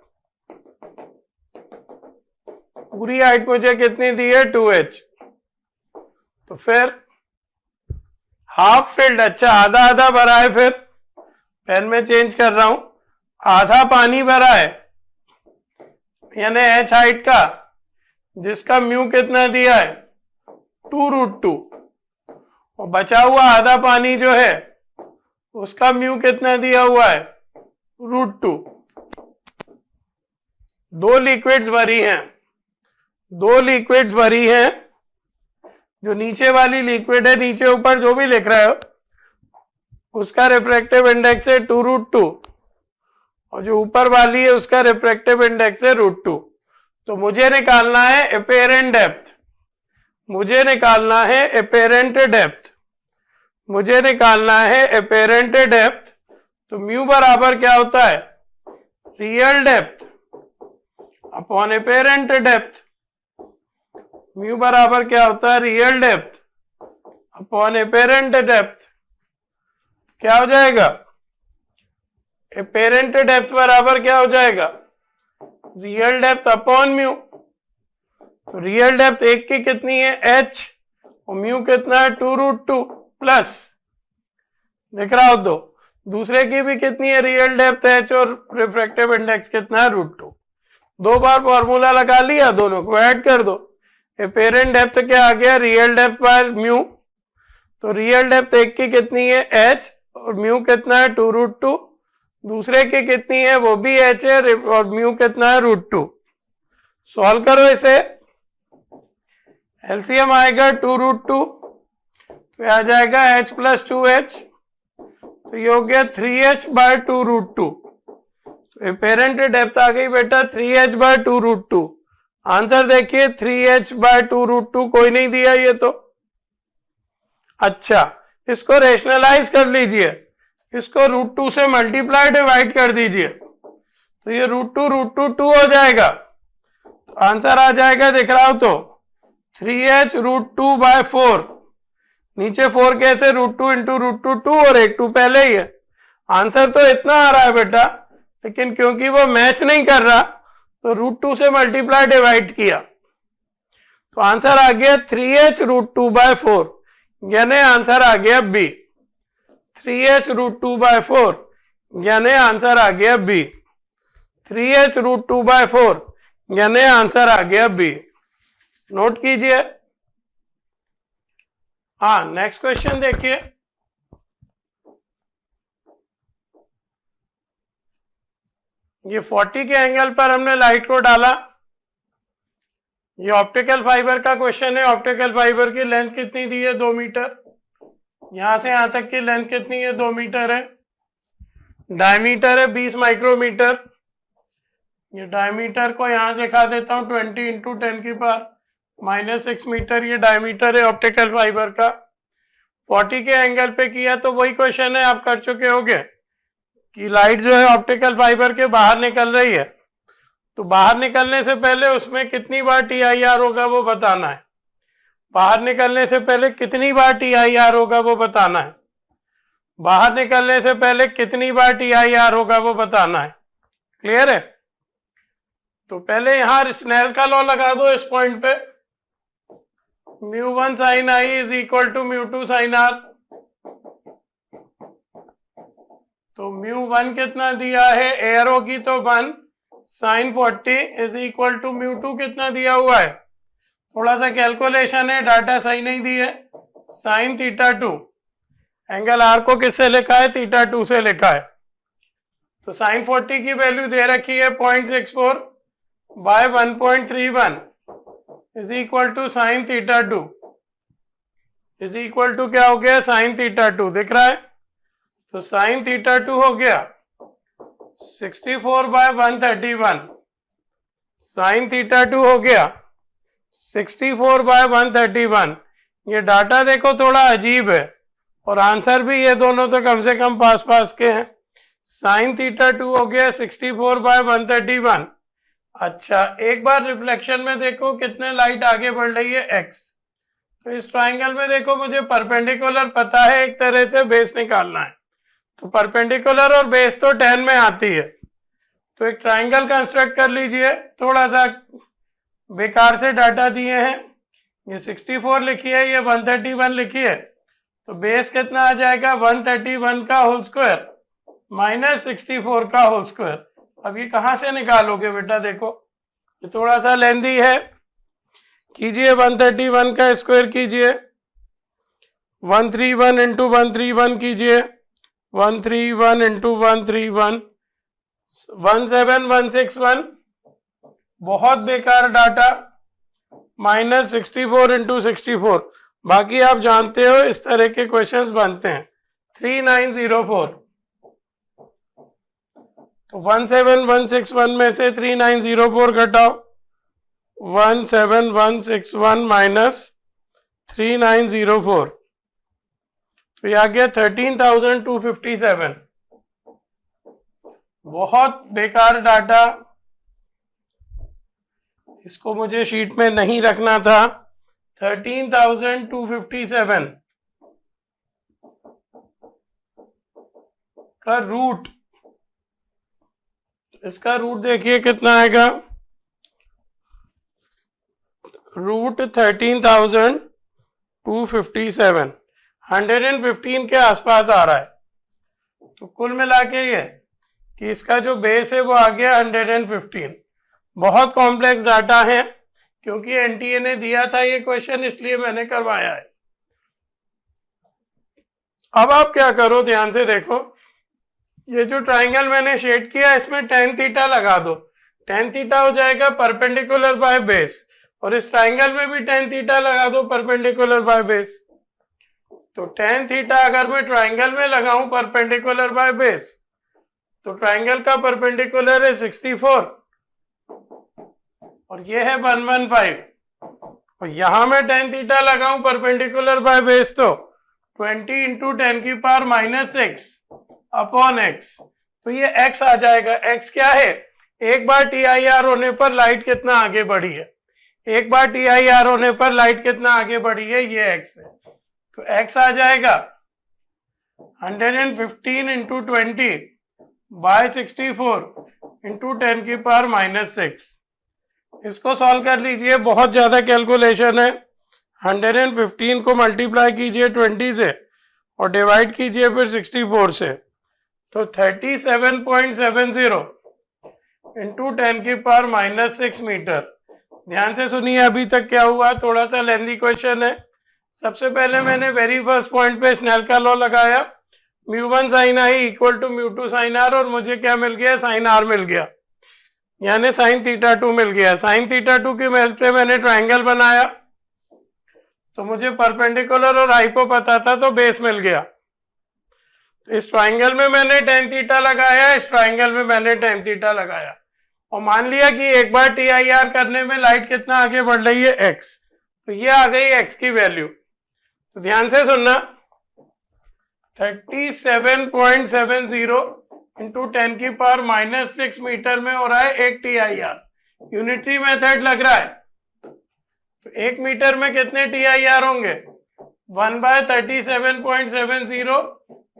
पूरी हाइट मुझे कितनी दी है? 2h। तो फिर हाफ फिल्ड, अच्छा आधा आधा भरा है। फिर पेन में चेंज कर रहा हूं, आधा पानी भरा है यानी h हाइट का, जिसका म्यू कितना दिया है? 2√2। और बचा हुआ आधा पानी जो है उसका म्यू कितना दिया हुआ है? √2। दो लिक्विड्स भरी हैं, दो लिक्विड्स भरी हैं। जो नीचे वाली लिक्विड है, नीचे ऊपर जो भी लिख रहे हो, उसका रिफ्रैक्टिव इंडेक्स है 2√2 और जो ऊपर वाली है उसका रिफ्रैक्टिव इंडेक्स है √2। तो मुझे निकालना है एपेरेंट डेप्थ, मुझे निकालना है एपेरेंट डेप्थ, मुझे निकालना है एपेरेंट डेप्थ। तो म्यू बराबर क्या होता है, real depth upon apparent depth. Mu बराबर क्या होता है, real depth upon apparent depth. क्या हो जाएगा, एपेरेंट डेप्थ बराबर क्या हो जाएगा, रियल डेप्थ अपॉन म्यू। तो रियल डेप्थ एक की कितनी है, h, और म्यू कितना है 2√2 प्लस, दिख रहा हो तो दूसरे की भी कितनी है, रियल डेप्थ h और रिफ्रैक्टिव इंडेक्स कितना है √2। दो बार फॉर्मूला लगा लिया, दोनों को ऐड कर दो। एपेरेंट डेप्थ क्या आ गया, रियल डेप्थ बाय म्यू। तो रियल डेप्थ एक की कितनी है, h, और म्यू कितना है 2√2, दूसरे की कितनी है, वो भी h है, और म्यू कितना है √2। सॉल्व करो इसे, एलसीएम आएगा 2√2, तो आ जाएगा h प्लस 2h, तो ये हो गया 3h बाय 2√2। तो एपेरेंट डेप्थ आ गई बेटा 3h बाय 2√2। आंसर देखिए 3h बाय 2√2 कोई नहीं दिया ये तो। अच्छा, इसको रेशनलाइज कर लीजिए, इसको √2 से मल्टीप्लाई डिवाइड कर दीजिए, तो ये √2 2 हो जाएगा। तो आंसर आ जाएगा, दिख रहा हो तो 3h √2 बाय 4। नीचे 4 कैसे, √2 इंटू √2 2 और एक 2 पहले ही है। आंसर तो इतना आ रहा है बेटा, लेकिन क्योंकि वो मैच नहीं कर रहा तो √2 से मल्टीप्लाई डिवाइड किया, तो आंसर आ गया 3h √2 बाय 4, यानी आंसर आ गया बी। 3h √2 बाय 4 यानी आंसर आ गया बी। 3h √2 बाय 4 यानी आंसर आ गया बी। नोट कीजिए। हाँ, नेक्स्ट क्वेश्चन देखिए। ये 40 के एंगल पर हमने लाइट को डाला। ये ऑप्टिकल फाइबर का क्वेश्चन है। ऑप्टिकल फाइबर की लेंथ कितनी दी है, 2 मीटर। यहां से यहां तक की लेंथ कितनी है, 2 मीटर है। डायमीटर है 20 माइक्रोमीटर। ये डायमीटर को यहां दिखा देता हूं 20 इंटू 10⁻⁻6 मीटर, ये डायमीटर है ऑप्टिकल फाइबर का। 40 के एंगल पे किया तो वही क्वेश्चन है, आप कर चुके होंगे कि लाइट जो है ऑप्टिकल फाइबर के बाहर निकल रही है, तो बाहर निकलने से पहले उसमें कितनी बार TIR होगा वो बताना है। बाहर निकलने से पहले कितनी बार TIR होगा वो बताना है। बाहर निकलने से पहले कितनी बार TIR होगा वो बताना है। क्लियर है? तो पहले यहां स्नेल का लॉ लगा दो इस पॉइंट पे। μ1 sin I is equal to μ2 sin R। तो μ1 कितना दिया है, एरो की तो 1 sin 40 इज इक्वल टू μ2 कितना दिया हुआ है, थोड़ा सा कैलकुलेशन है, डाटा सही नहीं दी है, sin θ2। एंगल R को किससे लिखा है, θ2 से लिखा है। तो sin 40 की वैल्यू दे रखी है 0.64 by 1.31 is equal to sin θ2 is equal to क्या हो गया, sin θ2 दिख रहा है। तो sin θ2 हो गया 64 बाय 131, sin θ2 हो गया 64 बाय 131। ये डाटा देखो थोड़ा अजीब है, और आंसर भी ये दोनों तो कम से कम पास पास के हैं। sin θ2 हो गया 64 बाय 131। अच्छा, एक बार रिफ्लेक्शन में देखो कितने लाइट आगे बढ़ रही है, x। तो इस ट्राइंगल में देखो मुझे परपेंडिकुलर पता है, एक तरह से बेस निकालना है। तो परपेंडिकुलर और बेस तो 10 में आती है। तो एक ट्राइंगल कंस्ट्रक्ट कर लीजिए। थोड़ा सा बेकार से डाटा दिए हैं, ये 64 लिखी है, ये 131 लिखी है, तो बेस कितना आ जाएगा, 131 का होल स्क्वायर माइनस 64 का होल स्क्वायर। अब ये कहाँ से निकालोगे बेटा, देखो ये थोड़ा सा लेंदी है, कीजिए 131 का स्क्वायर कीजिए, 131 इंटू 131 कीजिए, 131 इंटू 131 17161। बहुत बेकार डाटा, माइनस 64 इंटू 64। बाकी आप जानते हो इस तरह के क्वेश्चंस बनते हैं। 3904। तो 17161 में से 3904 घटाओ, 17161 माइनस 3904, तो ये आ गया 13,257। बहुत बेकार डाटा, इसको मुझे शीट में नहीं रखना था। 13,257 का रूट, इसका रूट देखिए कितना आएगा, रूट 13,257 115 के आसपास आ रहा है। तो कुल मिला के ये कि इसका जो बेस है वो आ गया 115। बहुत कॉम्प्लेक्स डाटा है, क्योंकि एनटीए ने दिया था ये क्वेश्चन, इसलिए मैंने करवाया है। अब आप क्या करो, ध्यान से देखो, ये जो ट्राइंगल मैंने शेड किया इसमें tan थीटा लगा दो। tan थीटा हो जाएगा परपेंडिकुलर बाय बेस, और इस ट्राइंगल में भी tan थीटा लगा दो परपेंडिकुलर बाय बेस। तो tan थीटा अगर मैं ट्राइंगल में लगाऊं परपेंडिकुलर बाय बेस, तो ट्राइंगल का परपेंडिकुलर है 64 और ये है 115, और यहां मैं tan थीटा लगाऊं परपेंडिकुलर बाय बेस तो 20 इंटू 10 की पावर -6 अपॉन x, तो ये x आ जाएगा। x क्या है, एक बार TIR होने पर लाइट कितना आगे बढ़ी है, एक बार TIR होने पर लाइट कितना आगे बढ़ी है, ये x है। तो x आ जाएगा 115 इंटू 20 बाय 64 इंटू 10 की पावर -6। इसको सॉल्व कर लीजिए, बहुत ज्यादा कैलकुलेशन है। 115 को मल्टीप्लाई कीजिए 20 से और डिवाइड कीजिए फिर 64 से, तो 37.70 इंटू 10 की पावर -6 मीटर। ध्यान से सुनिए अभी तक क्या हुआ, थोड़ा सा लेंथी क्वेश्चन है। सबसे पहले मैंने वेरी फर्स्ट पॉइंट पे स्नेल का लॉ लगाया, μ1 sin i equal to μ2 sin r, और मुझे क्या मिल गया, sin r मिल गया, यानी sin θ2 मिल गया। sin θ2 की हेल्प से मैंने ट्राइंगल बनाया, तो मुझे परपेंडिकुलर और हाइपो पता था, तो बेस मिल गया। तो इस ट्राइंगल में मैंने tan थीटा लगाया, इस ट्राइंगल में मैंने tan थीटा लगाया, और मान लिया कि एक बार TIR करने में लाइट कितना आगे बढ़ रही है, x, तो ये आ गई x की वैल्यू। तो ध्यान से सुनना, 37.70 इंटू 10 की पावर -6 मीटर में हो रहा है एक TIR। यूनिटरी मेथड लग रहा है, तो 1 मीटर में कितने TIR होंगे, 1/37.70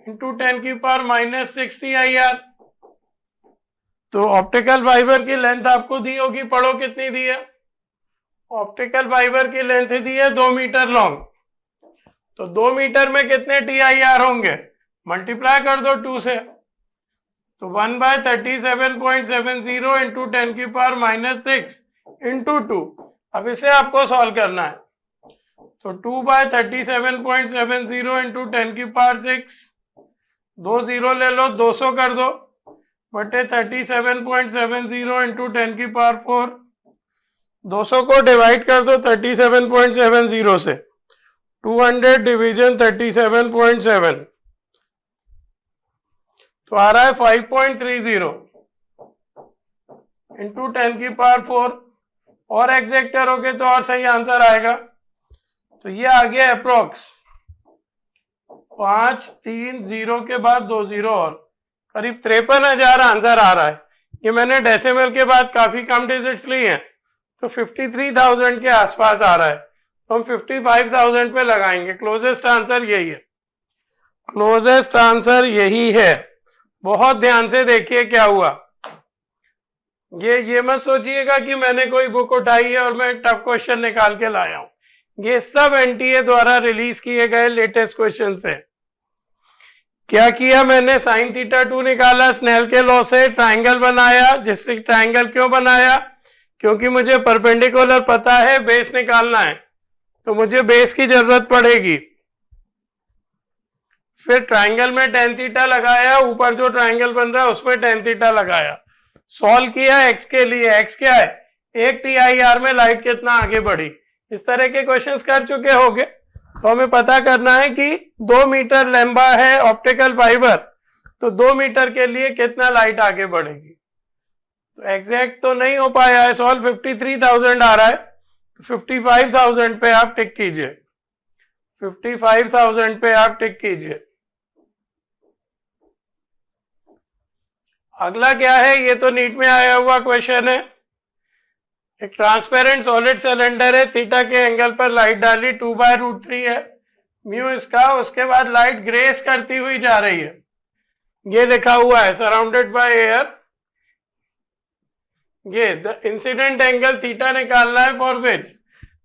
इंटू 10 की पावर -6 TIR। तो ऑप्टिकल फाइबर की लेंथ आपको दी होगी, पढ़ो कितनी दी है, ऑप्टिकल फाइबर की लेंथ दी है 2 मीटर लॉन्ग। तो 2 मीटर में कितने TIR होंगे, मल्टीप्लाई कर दो 2 से, तो 1/37.70 इंटू 10 की पावर -6 इंटू 2। अब इसे आपको सॉल्व करना है, तो 2/37.70 इंटू 10 की पावर 6, 2 0 ले लो, 200 कर दो, बटे 37.70 इंटू 10 की पावर 4। 200 को डिवाइड कर दो 37.70 से, 200 डिवीजन 37.7, तो आ रहा है 5.30 इंटू 10 की पावर 4, और एग्जैक्ट करोगे तो और सही आंसर आएगा। तो ये आ गया अप्रोक्स 530 के बाद 2 0 और करीब 53,000 आंसर आ रहा है। ये मैंने डेसिमल के बाद काफी कम डिजिट्स ली हैं, तो 53,000 के आसपास आ रहा है, तो हम 55,000 पे लगाएंगे। क्लोजेस्ट आंसर यही है, क्लोजेस्ट आंसर यही है। बहुत ध्यान से देखिए क्या हुआ, ये मत सोचिएगा कि मैंने कोई बुक उठाई है और मैं टफ क्वेश्चन निकाल के लाया हूं, ये सब एनटीए द्वारा रिलीज किए गए लेटेस्ट क्वेश्चन है। क्या किया मैंने, साइन थीटा 2 निकाला, स्नेल के लॉ से ट्राइंगल बनाया, जिससे ट्राइंगल क्यों बनाया, क्योंकि मुझे परपेंडिकुलर पता है, बेस निकालना है, तो मुझे बेस की जरूरत पड़ेगी। फिर ट्राइंगल में tan थीटा लगाया, ऊपर जो ट्राइंगल बन रहा है उसमें tan थीटा लगाया, सॉल्व किया x के लिए। x क्या है, एक TIR में लाइट कितना आगे बढ़ी। इस तरह के क्वेश्चंस कर चुके होंगे, तो हमें पता करना है कि 2 मीटर लंबा है ऑप्टिकल फाइबर, तो 2 मीटर के लिए कितना लाइट आगे बढ़ेगी। तो एग्जैक्ट तो नहीं हो पाया है सॉल्व, 53,000 आ रहा है, तो 55,000 पे आप टिक कीजिए, 55,000 पे आप टिक कीजिए। अगला क्या है, ये तो नीट में आया हुआ क्वेश्चन है। एक ट्रांसपेरेंट सॉलिड सिलेंडर है, थीटा के एंगल पर लाइट डाली, 2/√3 है म्यू इसका, उसके बाद लाइट ग्रेस करती हुई जा रही है, ये लिखा हुआ है सराउंडेड बाय एयर। ये द इंसिडेंट एंगल थीटा निकालना है for which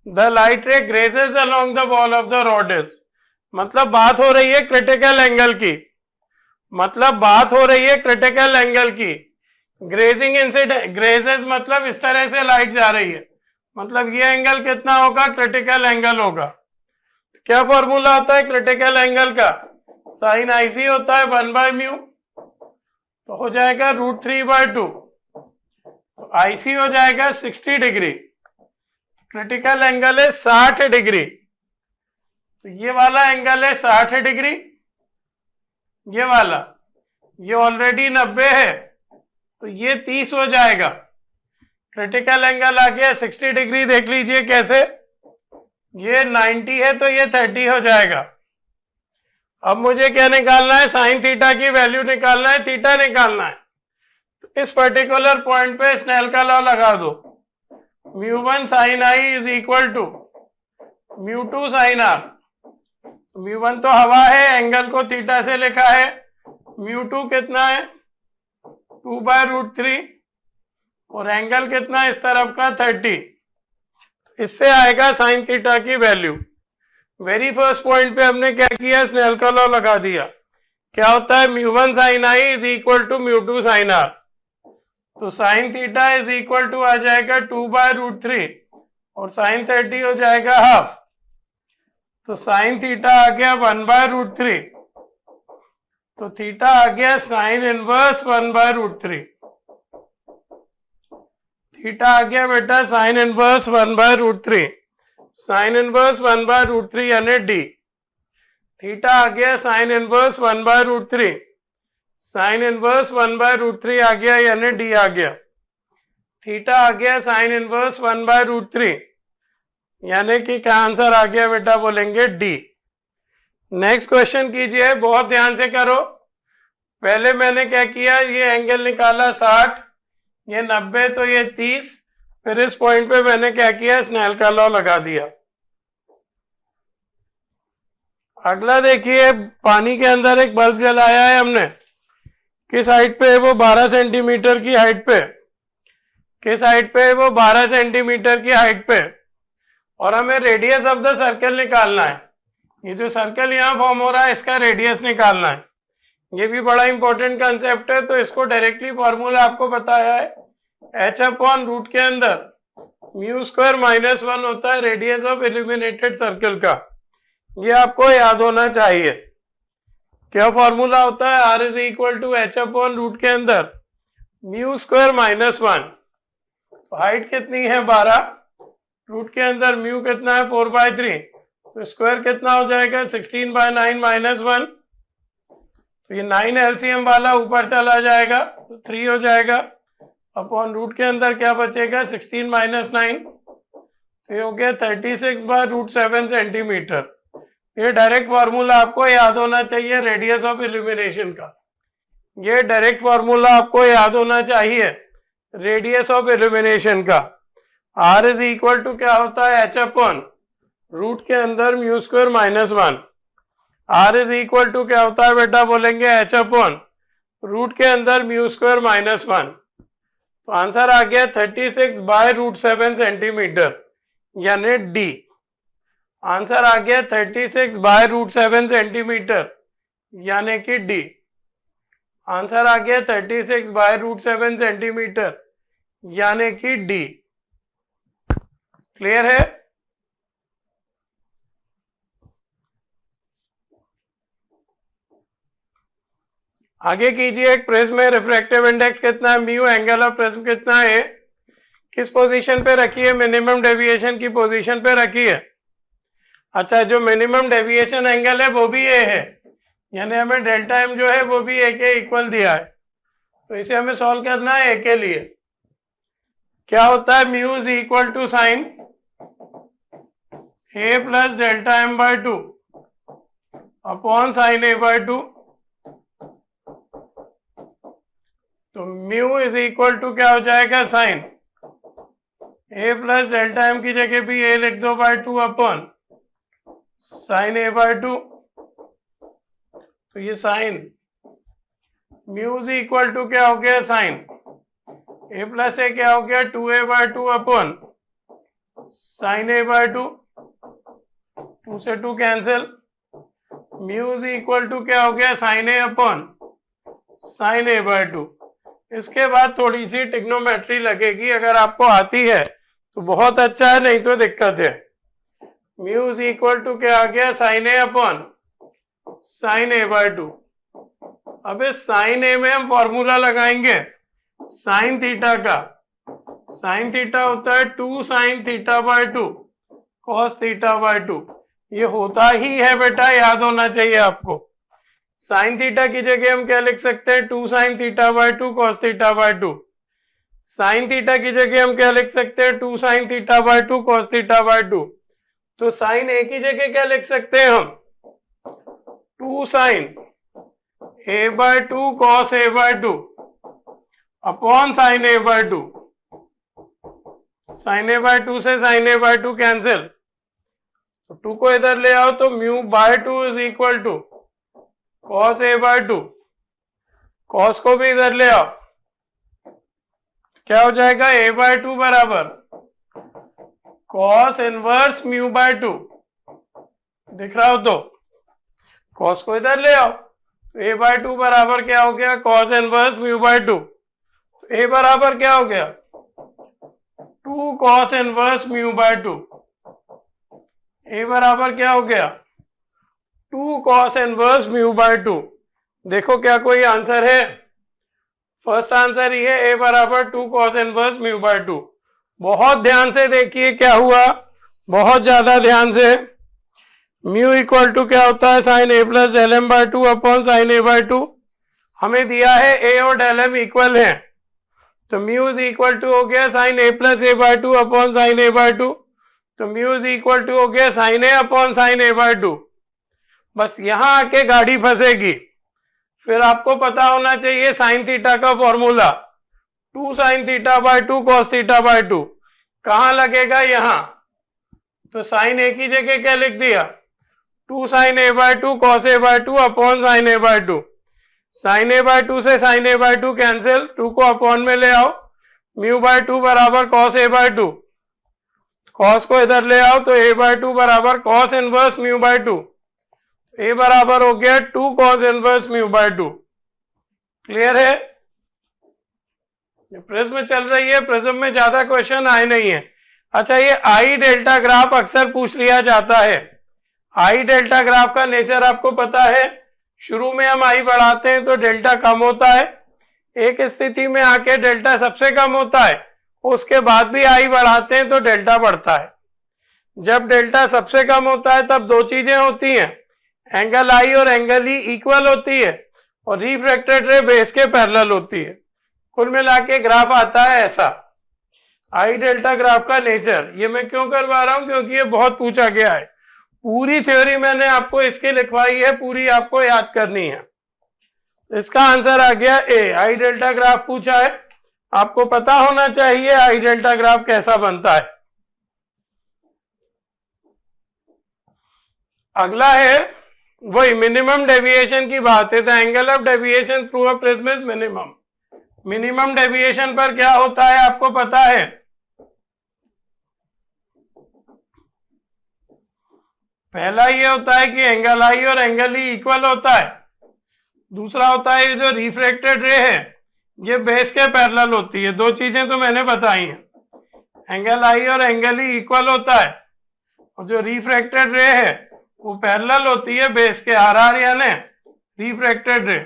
the light ray grazes along the wall of the rod. मतलब बात हो रही है क्रिटिकल एंगल की, मतलब बात हो रही है क्रिटिकल एंगल की। ग्रेजिंग इंसिडेंट, ग्रेजेस मतलब इस तरह से लाइट जा रही है, मतलब ये एंगल कितना होगा, क्रिटिकल एंगल होगा। क्या फॉर्मूला होता है क्रिटिकल एंगल का, साइन आईसी होता है 1/μ, तो हो जाएगा √3/2, तो आईसी हो जाएगा 60 डिग्री, क्रिटिकल एंगल है 60 डिग्री, तो ये वाला एंगल है 60 डिग्री, ये वाला, ये ऑलरेडी 90 है, तो ये 30 हो जाएगा। क्रिटिकल एंगल आ गया 60 डिग्री, देख लीजिए कैसे, ये 90 है तो ये 30 हो जाएगा। अब मुझे क्या निकालना है, साइन थीटा की वैल्यू निकालना है, थीटा निकालना है। तो इस पर्टिकुलर पॉइंट पे स्नेल का लॉ लगा दो, μ1 sine i is equal to μ2 sine r. μ1 तो हवा है, एंगल को थीटा से लिखा है, μ2 कितना है 2/√3, और एंगल कितना इस तरफ का 30, इससे आएगा साइन थीटा की वैल्यू। वेरी फर्स्ट पॉइंट पे हमने क्या किया, स्नेल का लॉ लगा दिया। क्या होता है, μ1 sine i is equal to μ2 sine r, तो sine theta is equal to आ जाएगा 2/√3 और साइन 30 हो जाएगा हाफ, तो साइन थीटा आ गया 1/√3, तो थीटा आ गया साइन इनवर्स 1/√3, थीटा आ गया बेटा साइन इनवर्स 1/√3, साइन इनवर्स 1/√3 यानी डी, थीटा आ गया साइन इनवर्स 1/√3, साइन इनवर्स 1/√3 आ गया यानी डी आ गया, थीटा आ गया साइन इनवर्स 1/√3, यानी कि क्या आंसर आ गया बेटा, बोलेंगे डी। नेक्स्ट क्वेश्चन कीजिए, बहुत ध्यान से करो। पहले मैंने क्या किया, ये एंगल निकाला 60, ये 90, तो ये 30, फिर इस पॉइंट पे मैंने क्या किया, स्नेल का लॉ लगा दिया। अगला देखिए, पानी के अंदर एक बल्ब जलाया है हमने, किस हाइट पे है वो, 12 सेंटीमीटर की हाइट पे, किस हाइट पे है वो, 12 सेंटीमीटर की हाइट पे, और हमें रेडियस ऑफ द सर्कल निकालना है। ये जो सर्कल यहाँ फॉर्म हो रहा है इसका रेडियस निकालना है, ये भी बड़ा इंपॉर्टेंट कंसेप्ट है, तो इसको डायरेक्टली फॉर्मूला आपको बताया है, h/रूट के अंदर μ² - 1 होता है रेडियस ऑफ इल्यूमिनेटेड सर्कल का, ये आपको याद होना चाहिए। क्या फॉर्मूला होता है, r इज इक्वल टू h/रूट के अंदर μ² - 1, हाइट कितनी है 12, रूट के अंदर म्यू कितना है 4/3, तो स्क्वायर कितना हो जाएगा 16/9 - 1, तो ये 9 एलसीएम वाला ऊपर चला जाएगा, तो 3 हो जाएगा, अपॉन रूट के अंदर क्या बचेगा 16 - 9, तो ये हो गया 36/√7 सेंटीमीटर। ये डायरेक्ट फार्मूला आपको याद होना चाहिए रेडियस ऑफ इल्यूमिनेशन का, ये डायरेक्ट फार्मूला आपको याद होना चाहिए रेडियस ऑफ इल्यूमिनेशन का। r इज इक्वल टू क्या होता है, h/रूट के अंदर μ² - 1, r इज इक्वल टू क्या होता है बेटा, बोलेंगे h/रूट के अंदर μ² - 1, तो आंसर आ गया 36/√7 सेंटीमीटर, यानी डी। आंसर आ गया 36/√7 सेंटीमीटर, यानी कि डी। आंसर आ गया 36/√7 सेंटीमीटर, यानी कि डी। क्लियर है? आगे कीजिए, एक प्रिज्म में रिफ्रैक्टिव इंडेक्स कितना है, म्यू, एंगल ऑफ प्रिज्म कितना है, किस पोजीशन पे रखी है, मिनिमम डेविएशन की पोजीशन पे रखी है। अच्छा, जो मिनिमम डेविएशन एंगल है वो भी ए है, यानी हमें डेल्टा एम जो है वो भी ए के इक्वल दिया है, तो इसे हमें सॉल्व करना है ए के लिए। क्या होता है, mu is equal to sine A plus delta M by 2 upon sine A by 2। तो म्यू इज इक्वल टू क्या हो जाएगा, sine A plus delta M की जगह भी ए लिख दो by 2 upon sine A by 2। तो ये sine mu is equal to क्या हो गया, साइन ए प्लस ए क्या हो गया, 2a by 2 upon sine A by 2, 2 से 2 cancel, mu is equal to क्या हो गया, sine A upon sine A by 2। इसके बाद थोड़ी सी ट्रिग्नोमेट्री लगेगी, अगर आपको आती है तो बहुत अच्छा है, नहीं तो दिक्कत है। म्यू इज इक्वल टू क्या आ गया, sine A upon sine A by 2। अब इस साइन ए में हम फॉर्मूला लगाएंगे साइन थीटा का। साइन थीटा होता है 2 sine theta by 2 cos theta by 2। ये होता ही है बेटा, याद होना चाहिए आपको। साइन थीटा की जगह हम क्या लिख सकते हैं, 2 sine theta by 2 cos theta by 2। Sine theta की जगह हम क्या लिख सकते हैं, 2 sine theta by 2 cos theta by 2। तो साइन ए की जगह क्या लिख सकते हैं हम, 2 sign A by 2 cos A by 2 upon sine A by 2। Sign A by 2 से साइन ए बाय 2 कैंसिल, तो 2 को इधर ले आओ तो mu by 2 is equal to cos A by 2। Cos को भी इधर ले आओ, क्या हो जाएगा, ए बाय 2 बराबर कॉस इनवर्स म्यू बाय 2। दिख रहा हो तो कॉस को इधर ले आओ, तो ए बाय 2 बराबर क्या हो गया, कॉस इनवर्स म्यू बाय 2। ए बराबर क्या हो गया, 2 कॉस इनवर्स म्यू बाय 2। ए बराबर क्या हो गया, 2 कॉस इनवर्स म्यू बाय 2। देखो क्या कोई आंसर है, फर्स्ट आंसर ये है, ए बराबर 2 कॉस इनवर्स म्यू बाय 2। बहुत ध्यान से देखिए क्या हुआ, बहुत ज्यादा ध्यान से। म्यू इक्वल टू क्या होता है, sine A plus del m by 2 upon sine A by 2। हमें दिया है ए और डेल एम इक्वल है, तो म्यू इज इक्वल टू हो गया sine A plus A by 2 upon sine A by 2। तो म्यू इज इक्वल टू हो गया sine A upon sine A by 2। बस यहां आके गाड़ी फंसेगी। फिर आपको पता होना चाहिए साइन थीटा का formula, 2 sine theta by 2 cos theta by 2 कहां लगेगा, यहां। तो साइन ए की जगह क्या लिख दिया, 2 sign A by 2 cos A by 2 upon sine A by 2। Sign A by 2 से साइन ए बाय 2 कैंसिल, 2 को अपॉन में ले आओ, म्यू बाय 2 बराबर कॉस ए बाय 2। कॉस को इधर ले आओ तो ए बाय 2 बराबर कॉस इनवर्स म्यू बाय 2। ए बराबर हो गया 2 cos inverse mu by 2। Clear है। प्रिज्म चल रही है, प्रिज्म में ज्यादा क्वेश्चन आए नहीं है। अच्छा, ये आई डेल्टा ग्राफ अक्सर पूछ लिया जाता है। आई डेल्टा ग्राफ का नेचर आपको पता है, शुरू में हम आई बढ़ाते हैं तो डेल्टा कम होता है, एक स्थिति में आके डेल्टा सबसे कम होता है, उसके बाद भी आई बढ़ाते हैं तो डेल्टा बढ़ता है। जब डेल्टा सबसे कम होता है तब दो चीजें होती हैं, एंगल आई और एंगल ई इक्वल होती है और रिफ्रैक्टेड रे बेस के पैरेलल होती है। कुल मिला के ग्राफ आता है ऐसा, आई डेल्टा ग्राफ का नेचर। ये मैं क्यों करवा रहा हूं, क्योंकि ये बहुत पूछा गया है। पूरी थ्योरी मैंने आपको इसकी लिखवाई है, पूरी आपको याद करनी है। इसका आंसर आ गया ए, आई डेल्टा ग्राफ पूछा है, आपको पता होना चाहिए आई डेल्टा ग्राफ कैसा बनता है। अगला है वही मिनिमम डेविएशन की बात है। The angle of deviation through a prism is minimum. Minimum deviation पर क्या होता है आपको पता है, पहला ये होता है कि एंगल आई और एंगल ई इक्वल होता है। दूसरा होता है जो रिफ्रैक्टेड रे है ये बेस के पैरेलल होती है। दो चीजें तो मैंने बताई हैं, एंगल आई और एंगल ई इक्वल होता है और जो रिफ्रैक्टेड रे है वो पैरेलल होती है बेस के, आर आर यानी रिफ्रैक्टेड रे।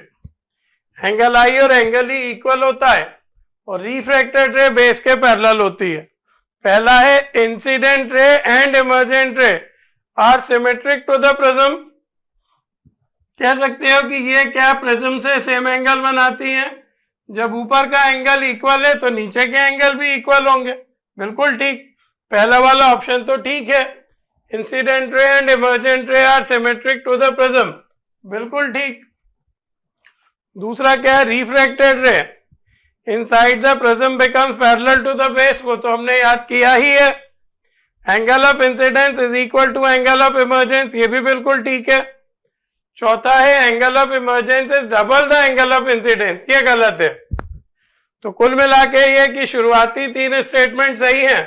एंगल आई और एंगल ई इक्वल होता है और रिफ्रैक्टेड रे बेस के पैरेलल होती है। पहला है incident ray and emergent ray are symmetric to the prism, कह सकते हो कि ये क्या प्रिज्म से सेम एंगल बनाती हैं। जब ऊपर का एंगल इक्वल है तो नीचे के एंगल भी इक्वल होंगे। बिल्कुल ठीक, पहला वाला ऑप्शन तो ठीक है। Incident ray and emergent ray are symmetric to the prism, बिल्कुल ठीक। दूसरा क्या है, refracted ray inside the prism becomes parallel to the base, वो तो हमने याद किया ही है। Angle of incidence is equal to angle of emergence, ये भी बिल्कुल ठीक है। चौथा है angle of emergence is double the angle of incidence, ये गलत है। तो कुल मिला के ये कि शुरुआती तीन स्टेटमेंट सही हैं।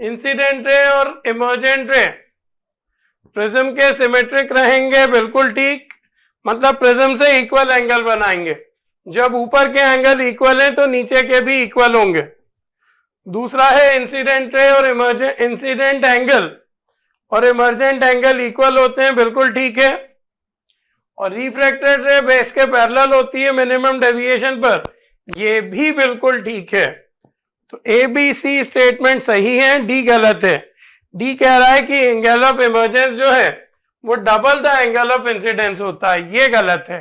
इंसिडेंट रे और इमर्जेंट रे प्रिज्म के सिमेट्रिक रहेंगे, बिल्कुल ठीक, मतलब प्रिज्म से इक्वल एंगल बनाएंगे। जब ऊपर के एंगल इक्वल हैं तो नीचे के भी इक्वल होंगे। दूसरा है इंसिडेंट रे और इंसिडेंट एंगल और इमर्जेंट एंगल इक्वल होते हैं, बिल्कुल ठीक है। और रिफ्रैक्टेड रे बेस के पैरेलल होती है मिनिमम डेविएशन पर, ये भी बिल्कुल ठीक है। तो ए बी सी स्टेटमेंट सही है, डी गलत है। डी कह रहा है कि एंगल ऑफ इमर्जेंस जो है वो double the angle of incidence होता है, ये गलत है।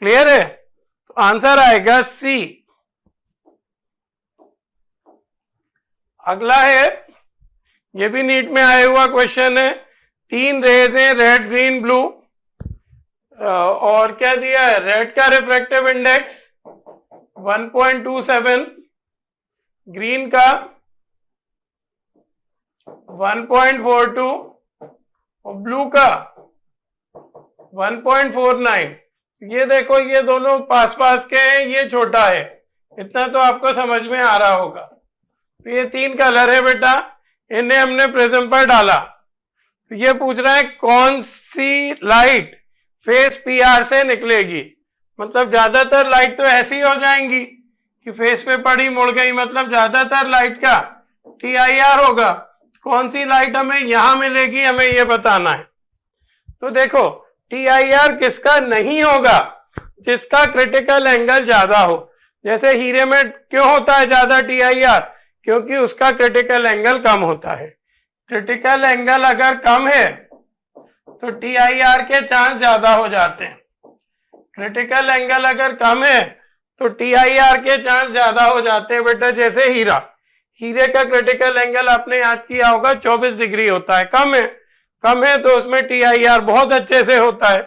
क्लियर है? तो आंसर आएगा सी। अगला है, ये भी नीट में आया हुआ क्वेश्चन है। तीन रेज हैं, रेड ग्रीन ब्लू, और क्या दिया है, रेड का रिफ्रैक्टिव इंडेक्स 1.27, ग्रीन का 1.42 और ब्लू का 1.49। ये देखो, ये दोनों पास पास के हैं, ये छोटा है, इतना तो आपको समझ में आ रहा होगा। तो ये तीन कलर है बेटा, इन्हें हमने प्रिज्म पर डाला। तो ये पूछ रहा है कौन सी लाइट फेस पी आर से निकलेगी। मतलब ज्यादातर लाइट तो ऐसी हो जाएंगी कि फेस पे पड़ी मुड़ गई, मतलब ज्यादातर लाइट का टी आई आर होगा। कौन सी लाइट हमें यहां मिलेगी, हमें ये बताना है। तो देखो, टी आई आर किसका नहीं होगा, जिसका क्रिटिकल एंगल ज्यादा हो। जैसे हीरे में क्यों होता है ज्यादा टी आई आर, क्योंकि उसका क्रिटिकल एंगल कम होता है। क्रिटिकल एंगल अगर कम है तो टी आई आर के चांस ज्यादा हो जाते हैं। क्रिटिकल एंगल अगर कम है तो टी आई आर के चांस ज्यादा हो जाते हैं बेटा। जैसे हीरा, हीरे का क्रिटिकल एंगल आपने याद किया होगा 24 डिग्री होता है, कम है तो उसमें टी आई आर बहुत अच्छे से होता है।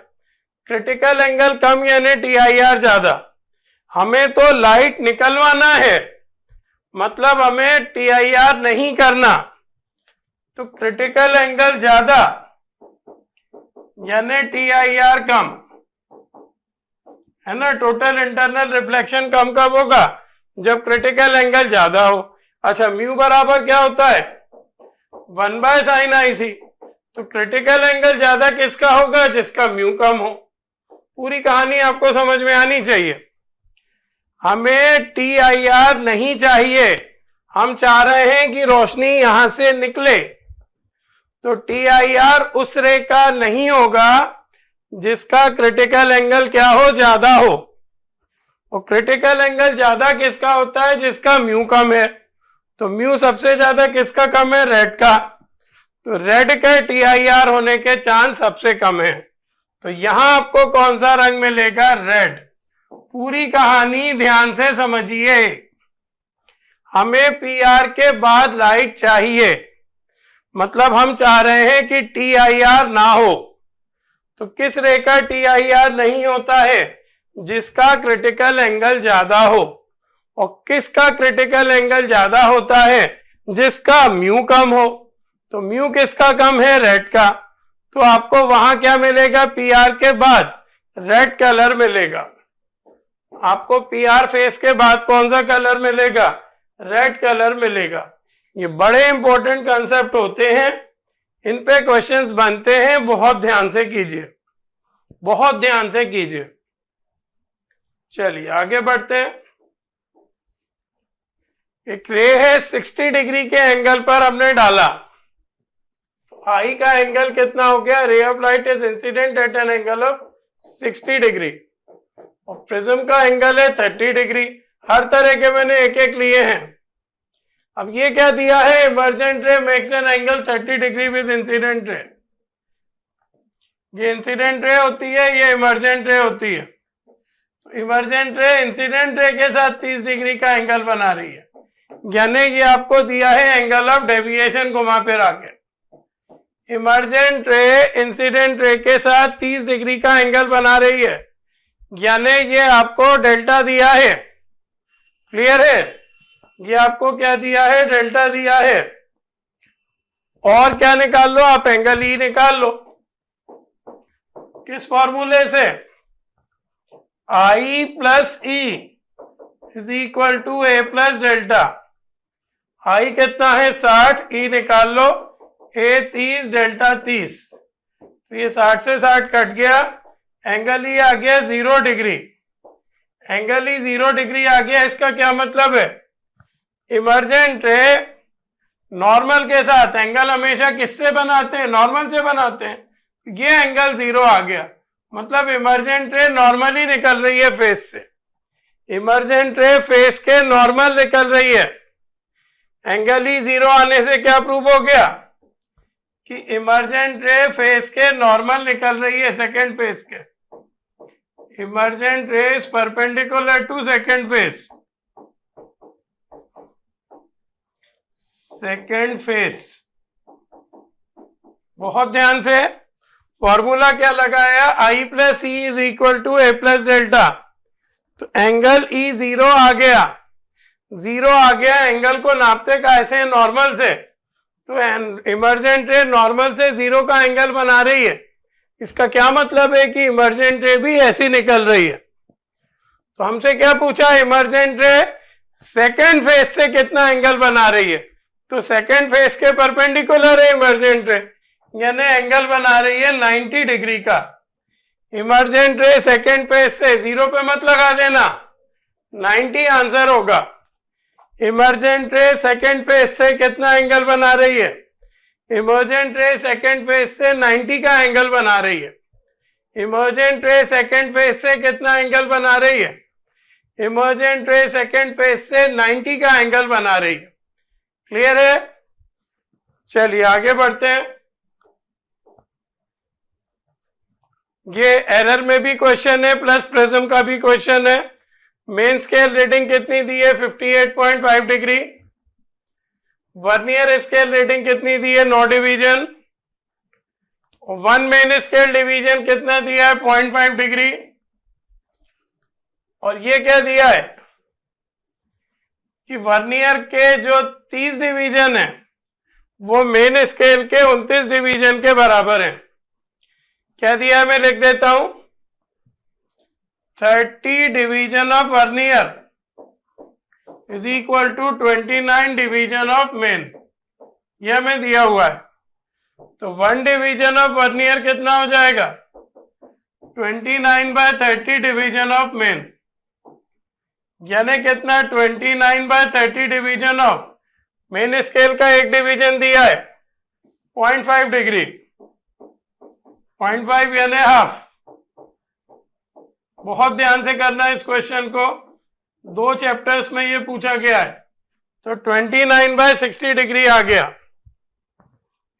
क्रिटिकल एंगल कम यानी टी आई आर ज्यादा। हमें तो लाइट निकलवाना है, मतलब हमें टी आई आर नहीं करना। तो क्रिटिकल एंगल ज्यादा यानी टी आई आर कम, है ना। टोटल इंटरनल रिफ्लेक्शन कम कब होगा, जब क्रिटिकल एंगल ज्यादा हो। अच्छा, म्यू बराबर क्या होता है, 1/sin IC। तो क्रिटिकल एंगल ज्यादा किसका होगा, जिसका म्यू कम हो। पूरी कहानी आपको समझ में आनी चाहिए। हमें टी आई आर नहीं चाहिए, हम चाह रहे हैं कि रोशनी यहां से निकले। तो टी आई आर उस रे का नहीं होगा जिसका क्रिटिकल एंगल क्या हो, ज्यादा हो। और क्रिटिकल एंगल ज्यादा किसका होता है, जिसका म्यू कम है। तो म्यू सबसे ज्यादा किसका कम है, रेड का। तो रेड का टी आई आर होने के चांस सबसे कम है। तो यहां आपको कौन सा रंग मिलेगा, रेड। पूरी कहानी ध्यान से समझिए। हमें पी आर के बाद लाइट चाहिए, मतलब हम चाह रहे हैं कि टी आई आर ना हो। तो किस रे का टी आई आर नहीं होता है, जिसका क्रिटिकल एंगल ज्यादा हो। और किसका क्रिटिकल एंगल ज्यादा होता है, जिसका म्यू कम हो। तो म्यू किसका कम है, रेड का। तो आपको वहां क्या मिलेगा, पी आर के बाद रेड कलर मिलेगा। आपको पी आर फेस के बाद कौन सा कलर मिलेगा, रेड कलर मिलेगा। ये बड़े इंपॉर्टेंट कंसेप्ट होते हैं, इन पे क्वेश्चंस बनते हैं, बहुत ध्यान से कीजिए, बहुत ध्यान से कीजिए। चलिए आगे बढ़ते हैं। एक रे है 60 डिग्री के एंगल पर हमने डाला। आई का एंगल कितना हो गया, ray of light is incident at an angle of 60 degree और प्रिज्म का एंगल है 30 डिग्री। हर तरह के मैंने एक एक लिए हैं। अब ये क्या दिया है, इमर्जेंट रे makes an angle 30 degree with incident ray. ये इंसिडेंट रे होती है, ये इमर्जेंट रे होती है। इमर्जेंट रे इंसिडेंट रे के साथ 30 डिग्री का एंगल बना रही है, यानी ये आपको दिया है एंगल ऑफ डेविएशन घुमा फिरा के। इमर्जेंट रे इंसिडेंट रे के साथ 30 डिग्री का एंगल बना रही है, यानी ये आपको डेल्टा दिया है। क्लियर है? ये आपको क्या दिया है? डेल्टा दिया है। और क्या निकाल लो आप? एंगल ई निकाल लो। किस फॉर्मूले से? I plus e is equal to A plus delta. I कितना है? 60, ई निकाल लो, ए 30, डेल्टा 30। तो ये 60 से 60 कट गया, एंगल ई आ गया 0 डिग्री। एंगल ई 0 डिग्री आ गया, इसका क्या मतलब है? इमर्जेंट रे नॉर्मल के साथ एंगल हमेशा किससे बनाते हैं? नॉर्मल से बनाते हैं। ये एंगल 0 आ गया, मतलब इमर्जेंट रे नॉर्मली निकल रही है फेस से। इमर्जेंट रे फेस के नॉर्मल निकल रही है। एंगल ई 0 आने से क्या प्रूव हो गया? कि इमर्जेंट रे फेस के नॉर्मल निकल रही है, सेकेंड फेस के। Emergent ray is perpendicular to second face. Second face, बहुत ध्यान से। फॉर्मूला क्या लगाया? I plus e is equal to A plus delta. तो एंगल ई 0 आ गया, 0 आ गया। एंगल को नापते कैसे हैं? नॉर्मल से। तो इमर्जेंट रे नॉर्मल से 0 का एंगल बना रही है। इसका क्या मतलब है? कि इमर्जेंट रे भी ऐसी निकल रही है। तो हमसे क्या पूछा? इमर्जेंट रे सेकेंड फेस से कितना एंगल बना रही है? तो सेकेंड फेस के परपेंडिकुलर है इमर्जेंट रे, यानी एंगल बना रही है 90 डिग्री का। इमर्जेंट रे सेकेंड फेस से 0 पे मत लगा देना, 90 आंसर होगा। इमर्जेंट रे सेकेंड फेस से कितना एंगल बना रही है? इमर्जेंट रे सेकेंड फेस से 90 का एंगल बना रही है। इमर्जेंट रे सेकेंड फेस से कितना एंगल बना रही है? इमर्जेंट रे सेकेंड फेस से 90 का एंगल बना रही है। क्लियर है? चलिए आगे बढ़ते हैं। ये एरर में भी क्वेश्चन है, प्लस प्रिज्म का भी क्वेश्चन है। मेन स्केल रीडिंग कितनी दी है? 58.5 डिग्री। वर्नियर स्केल रीडिंग कितनी दी है? 9 division. One main scale division कितना दिया है? 0.5 डिग्री। और ये क्या दिया है? कि वर्नियर के जो 30 डिवीजन है वो मेन स्केल के 29 डिवीजन के बराबर है। क्या दिया है? मैं लिख देता हूं, 30 division of vernier is equal to 29 division of main. यह हमें दिया हुआ है। तो 1 डिवीजन ऑफ वर्नियर कितना हो जाएगा? 29/30 डिवीजन ऑफ मेन, यानी कितना? 29/30 डिवीजन ऑफ मेन स्केल का एक डिवीजन दिया है 0.5 डिग्री, 0.5 यानी हाफ। बहुत ध्यान से करना है इस क्वेश्चन को, 2 चैप्टर्स में ये पूछा गया है। तो 29/60 डिग्री आ गया,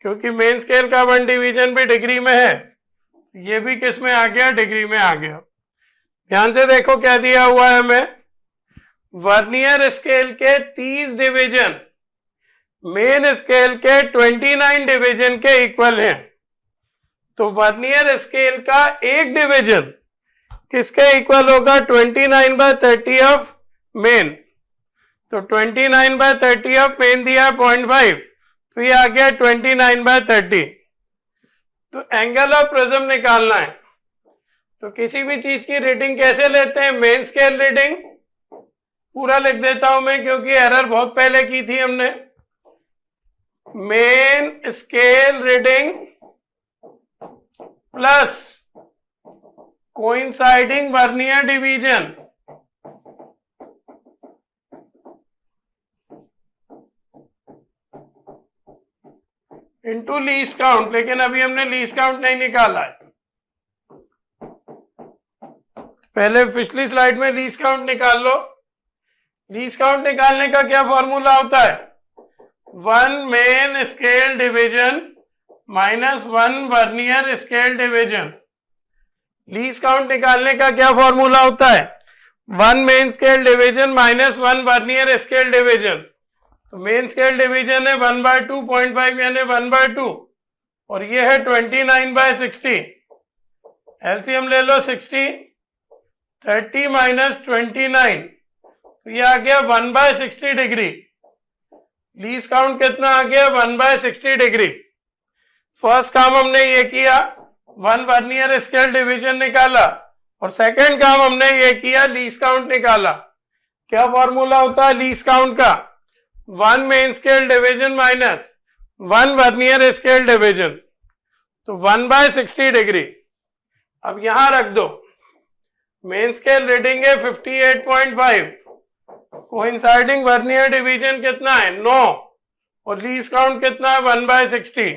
क्योंकि मेन स्केल का 1 डिवीजन भी डिग्री में है। ये भी किस में आ गया? डिग्री में आ गया। ध्यान से देखो क्या दिया हुआ है हमें। वर्नियर स्केल के 30 डिवीजन मेन स्केल के 29 डिवीजन के इक्वल हैं। तो वर्नियर स्केल का एक डिवीजन किसके इक्वल होगा? 29/30 ऑफ मेन। तो 29/30 ऑफ मेन दिया 0.5, तो ये आ गया 29/30। तो एंगल ऑफ प्रिज्म निकालना है। तो किसी भी चीज की रीडिंग कैसे लेते हैं? Main scale reading. पूरा लिख देता हूं मैं, क्योंकि एरर बहुत पहले की थी हमने। Main scale reading plus coinciding vernier division into least count. लेकिन अभी हमने लीस्ट काउंट नहीं निकाला है। पहले पिछली स्लाइड में लीस्ट काउंट निकाल लो। लीस्ट काउंट निकालने का क्या फॉर्मूला होता है? 1 main scale division -1 vernier scale division. Least count निकालने का क्या फॉर्मूला होता है? 1 main scale division -1 vernier scale division. तो मेन स्केल डिवीजन है 1/2, 0.5 यानी 1/2, और ये है 29/60। एलसीएम ले लो 60, 30 - 29, तो ये आ गया 1/60 डिग्री। लीस्ट काउंट कितना आ गया? 1/60 डिग्री। फर्स्ट काम हमने ये किया, 1 वर्नियर स्केल डिवीजन निकाला, और सेकंड काम हमने ये किया, लीस्ट काउंट निकाला। क्या फॉर्मूला होता है लीस्ट काउंट का? 1 main scale division -1 vernier scale division, तो 1/60 डिग्री। अब यहां रख दो, मेन स्केल रीडिंग है 58.5, कोइंसाइडिंग वर्नियर डिवीजन कितना है? 9, और लीस्ट काउंट कितना है? 1/60।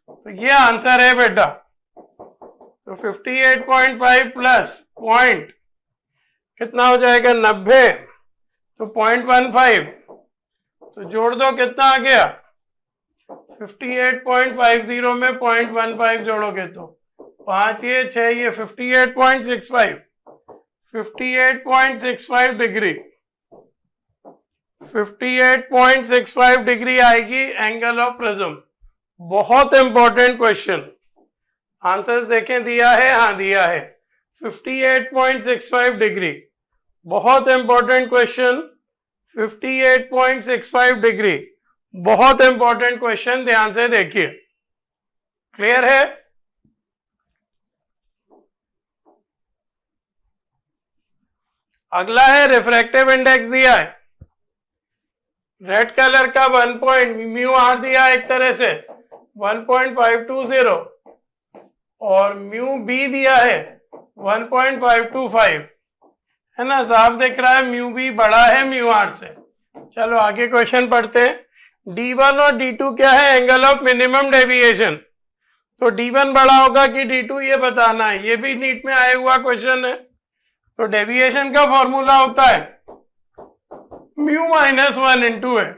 तो ये आंसर है बेटा। तो 58.5 प्लस पॉइंट कितना हो जाएगा? 90, तो 0.15, तो जोड़ दो, कितना आ गया? 58.50 में 0.15 जोड़ोगे तो 5 ये 6 ये 58.65, 58.65 डिग्री, 58.65 डिग्री आएगी एंगल ऑफ प्रिज्म। बहुत इंपॉर्टेंट क्वेश्चन। आंसर्स देखें, दिया है? हाँ दिया है, 58.65 डिग्री। बहुत इंपॉर्टेंट क्वेश्चन, 58.65 डिग्री, बहुत इंपॉर्टेंट क्वेश्चन, ध्यान से देखिए। क्लियर है? अगला है रिफ्रैक्टिव इंडेक्स दिया है, रेड कलर का 1 पॉइंट म्यू आर दिया है एक तरह से 1.520, और म्यू बी दिया है 1.525, है ना? साफ दिख रहा है म्यू बी बड़ा है म्यू आर से। चलो आगे क्वेश्चन पढ़ते हैं। D1 और D2 क्या है? Angle of minimum deviation. तो D1 बड़ा होगा कि D2 ये बताना है, ये भी नीट में आया हुआ क्वेश्चन है। तो डेविएशन का फॉर्मूला होता है म्यू -1 इंटू है,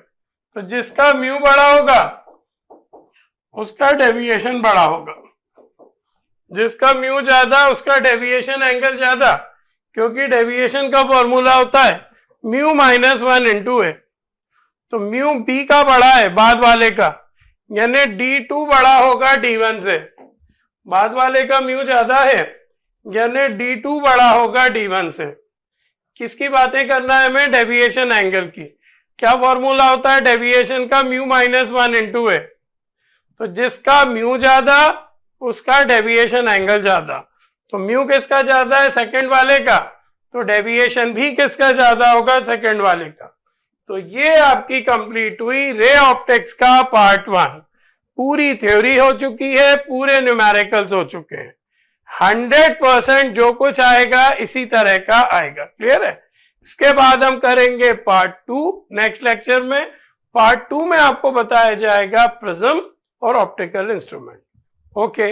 तो जिसका म्यू बड़ा होगा उसका डेविएशन बड़ा होगा, जिसका म्यू ज्यादा उसका डेविएशन एंगल ज्यादा, क्योंकि डेविएशन का फॉर्मूला होता है म्यू -1 इंटू है। तो म्यू बी का बड़ा है बाद वाले का, यानी D2 बड़ा होगा D1 से, बाद वाले का म्यू ज्यादा है यानी D2 बड़ा होगा D1 से। किसकी बातें करना है हमें? डेविएशन एंगल की। क्या फॉर्मूला होता है डेविएशन का? म्यू -1 इंटू है, तो जिसका म्यू ज्यादा उसका डेविएशन एंगल ज्यादा। तो म्यू किसका ज्यादा है? सेकंड वाले का, तो डेविएशन भी किसका ज्यादा होगा? सेकंड वाले का। तो ये आपकी कंप्लीट हुई रे ऑप्टिक्स का पार्ट 1। पूरी थ्योरी हो चुकी है, पूरे न्यूमेरिकल्स हो चुके हैं। 100% जो कुछ आएगा इसी तरह का आएगा। क्लियर है? इसके बाद हम करेंगे पार्ट 2 नेक्स्ट लेक्चर में। पार्ट 2 में आपको बताया जाएगा प्रिज्म और ऑप्टिकल इंस्ट्रूमेंट। ओके।